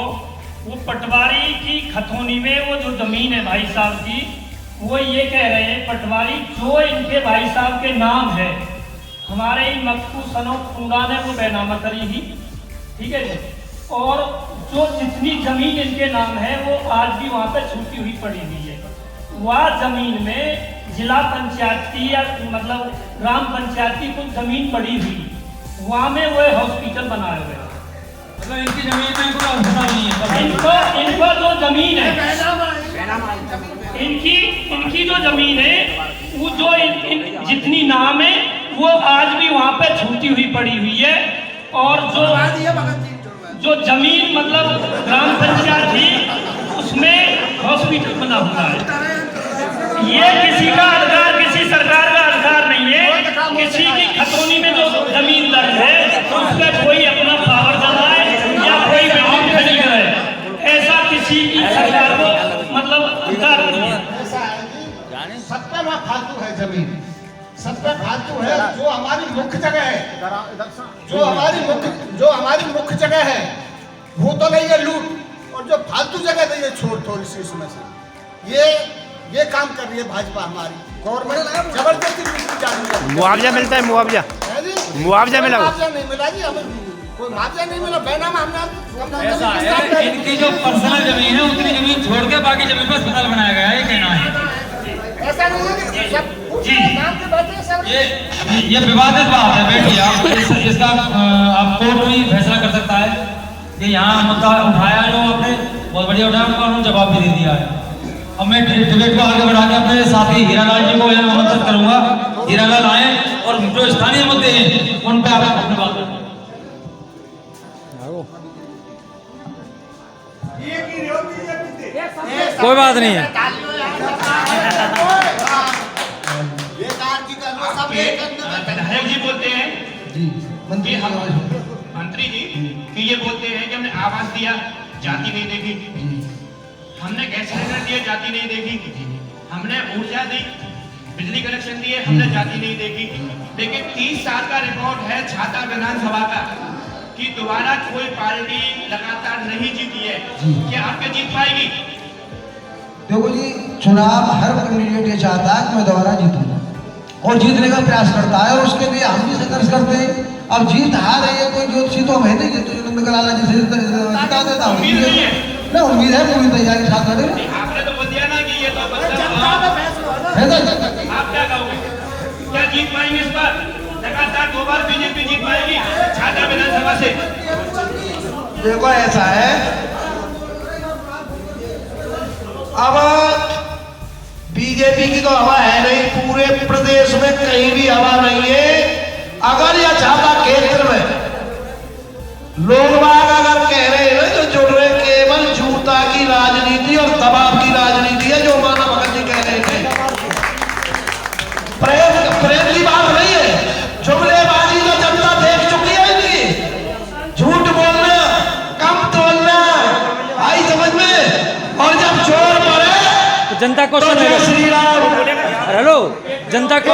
वो पटवारी की खतौनी में वो जो जमीन है भाई साहब की, वो ये कह रहे हैं पटवारी जो इनके भाई साहब के नाम है, हमारे ही मक्कू सनो पूरा ने वो बैनामा करी ही, ठीक है जी। और जो जितनी जमीन इनके नाम है वो आज भी वहाँ पे छूटी हुई पड़ी हुई है। वह जमीन में जिला पंचायत की या मतलब ग्राम पंचायत की कुछ जमीन पड़ी हुई, वहाँ में वो हॉस्पिटल बनाए हुए हैं। मतलब इनकी जमीन में कोई अवस्था नहीं है। इनको जो जमीन है, इनकी जो जमीन है वो जो जितनी नाम है वो आज भी वहाँ पे छूटी हुई पड़ी हुई है। और जो जमीन मतलब ग्राम पंचायत थी उसमें हॉस्पिटल बना हुआ है। ये किसी का अधिकार, किसी सरकार का अधिकार नहीं है। किसी की खतौनी में जो जमीन दर्ज है उस पर कोई अपना पावर जमाए या कोई बिल्डिंग खड़ी करे, ऐसा किसी की सरकार को मतलब अधिकार नहीं है। सब पे वहाँ फालतू है जमीन, सब पे फालतू है। जो हमारी मुख्य जगह है, जो हमारी मुख्य जगह है वो तो नहीं है लूट, और जो फालतू जगह है ये छोड़ थोड़ी सी उसमें से ये काम कर रही है भाजपा हमारी। गवर्नमेंट जबरदस्ती जा रही है। मुआवजा मिलता है, मुआवजा मुआवजा मिला, मुआवजा नहीं मिला जी, हमें कोई मुआवजा नहीं मिला। बैनामा हमने ऐसा है इनकी जो पर्सनल जमीन है उतनी जमीन छोड़ के बाकी जमीन पर अस्पताल बनाया गया है, ये कहना है। ऐसा नहीं है कि सब जी। नाम के बैठे सब ये विवादित बात है, बैठिए आप। इसका आप कोर्ट भी फैसला कर सकता है कि यहाँ मुद्दा उठाया जो आपने बहुत बढ़िया उठाया, उनका उन्होंने जवाब भी दे दिया है। अब मैं डिबेट को आगे बढ़ा के अपने साथी हीरालाल जी को यहाँ आमंत्रित करूंगा। हीरालाल आए और जो स्थानीय मुद्दे हैं उन पे आप अपनी बात करें। कोई बात नहीं है। विधायक जी बोलते हैं कि हम मंत्री जी कि ये बोलते हैं कि हमने आवास दिया, जाति नहीं देखी, हमने गैस सिलेंडर दिए, जाति नहीं देखी, हमने ऊर्जा दी, बिजली कनेक्शन दिए, हमने जाति नहीं देखी। लेकिन 30 साल का रिकॉर्ड है छाता विधानसभा का कि दोबारा कोई पार्टी लगातार नहीं जीती है। क्या आपके जीत पाएगी? देखो जी, चुनाव हर कैंडिडेट ये चाहता है कि मैं दोबारा जीतूं और जीतने का प्रयास करता है, और उसके लिए हम भी संघर्ष करते हैं। अब जीत हार है, कोई ज्योतिषी तो हमें नहीं जीतो जो कराला जी से जिता देता हूँ ना, उम्मीद है पूरी तैयारी साथ करेंगे। आपने तो बोल दिया ना कि ये तो आप क्या कहोगे, क्या जीत पाएंगे इस बार? लगातार 2 बार बीजेपी जीत पाएगी छाता विधानसभा से? देखो ऐसा है, अब बीजेपी की तो हवा है नहीं, पूरे प्रदेश में कहीं भी हवा नहीं है। अगर यह छाता केंद्र में लोग बाग अगर कह रहे हैं जो जुड़ रहे, केवल जूता की राजनीति और दबाव की राजनीति है जो माना भगत जी कह रहे थे। प्रेम की बात नहीं है, जुमलेबाजी तो जनता देख चुकी है इनकी, झूठ बोलना, कम तोलना आई समझ में। और जब चोर पड़े तो जनता को तो जय श्री राम, हेलो जनता को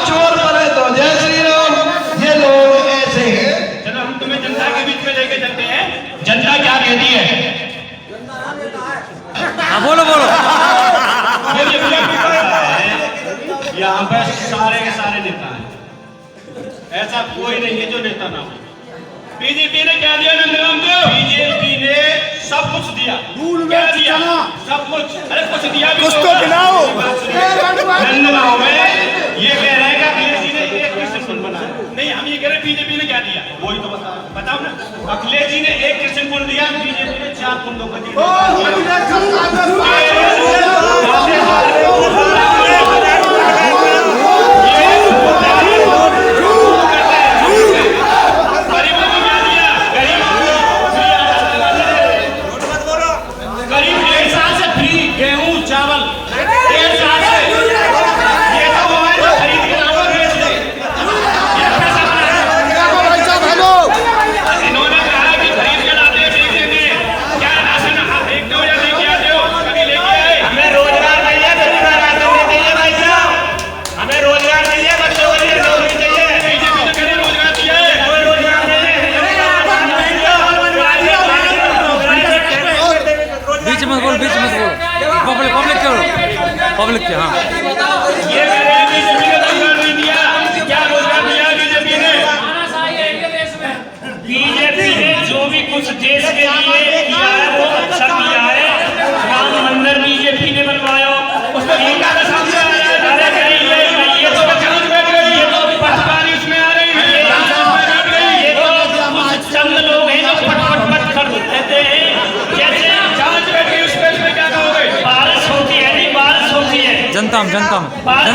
चोर पड़े तो जय श्री राम। ये लोग ऐसे हैं। चलो हम तुम्हें जनता के बीच में लेके चलते हैं, जनता क्या कहती है? बोलो बोलो। यहाँ पर सारे के सारे नेता हैं, ऐसा कोई नहीं है जो नेता ना हो। बीजेपी ने क्या दिया नंदराम को? बीजेपी ने सब कुछ दिया। क्या दिया? सब कुछ। अरे कुछ दिया भी कुछ तो गिनाओ। नंदराम में ये कह रहे हैं कि अखिलेश जी ने एक कृषि कुंड बनाया, नहीं हम ये कह रहे बीजेपी ने क्या दिया वही तो बताओ ना। अखिलेश जी ने एक कृषि कुंड दिया, बीजेपी ने 4 कुंडों को दिया। इन्होंने कहा कि खरीद के लाते हैं, क्या राशन आप 1 दो या लेके आते हो? कभी लेके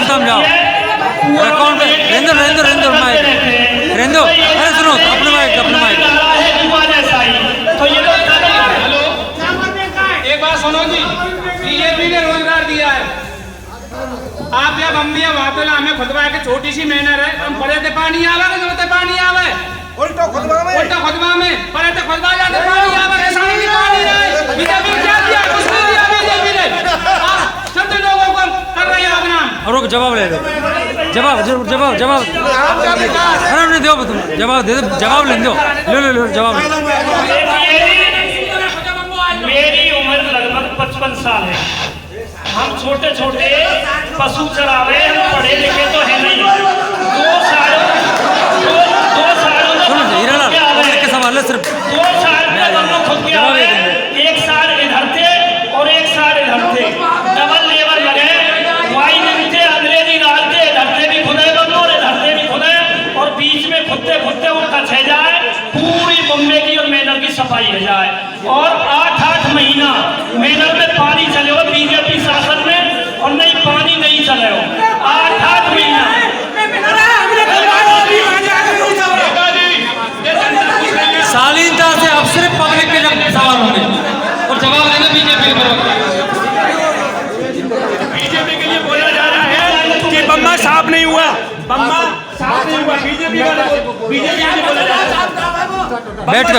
समझाओ अकाउंट पे रेंदो माइक रेंदो। अरे सुनो अपने माइक तो ये तो हेलो, एक बात सुनो जी, बीजेपी ने रोजगार दिया है। आप या बम्बिया वातला हमें खुदवा के छोटी सी मेहनत है, हम पढ़े थे पानी आवे के जोते पानी आवे उल्टा खुदवा में पढ़े थे खुदवा जाते पानी आवे किसान की पानी नहीं। बीजेपी क्या दिया, कुछ नहीं दिया बीजेपी ने। आप सब लोगों को कर रहे हैं बदनाम। और जवाब ले लो, जवाब आपका विकास अरे नहीं दो तुम जवाब दे दो, जवाब ले दो, लो जवाब लो। मेरी उम्र लगभग 55 साल है। हम छोटे पशु चरावे, हम पढ़े लिखे तो है नहीं। 2 सालों में सवाल है सिर्फ 2 साल में हम लोग खुद के आवे, 1 साल इधर थे और 1 साल इधर थे, डबल लेबर लगे। वाइनिंग थे, अंग्रेजी डालते, इधर से भी खुदे बंद और इधर से भी खुदे, और बीच में खुदते उनका छह जाए, पूरी बम्बे की और मेनर की सफाई हो जाए। और 8 महीना मेनर में पानी चले हो बीजेपी शासन में, और नहीं पानी नहीं चले हो 8 महीना। शालीनता से अब सिर्फ पब्लिक के सवाल होंगे और जवाब देंगे बीजेपी बीजेपी के लिए बोला जा रहा है कि बम्मा साफ नहीं हुआ, बीजेपी बोला जा रहा है। बैठ के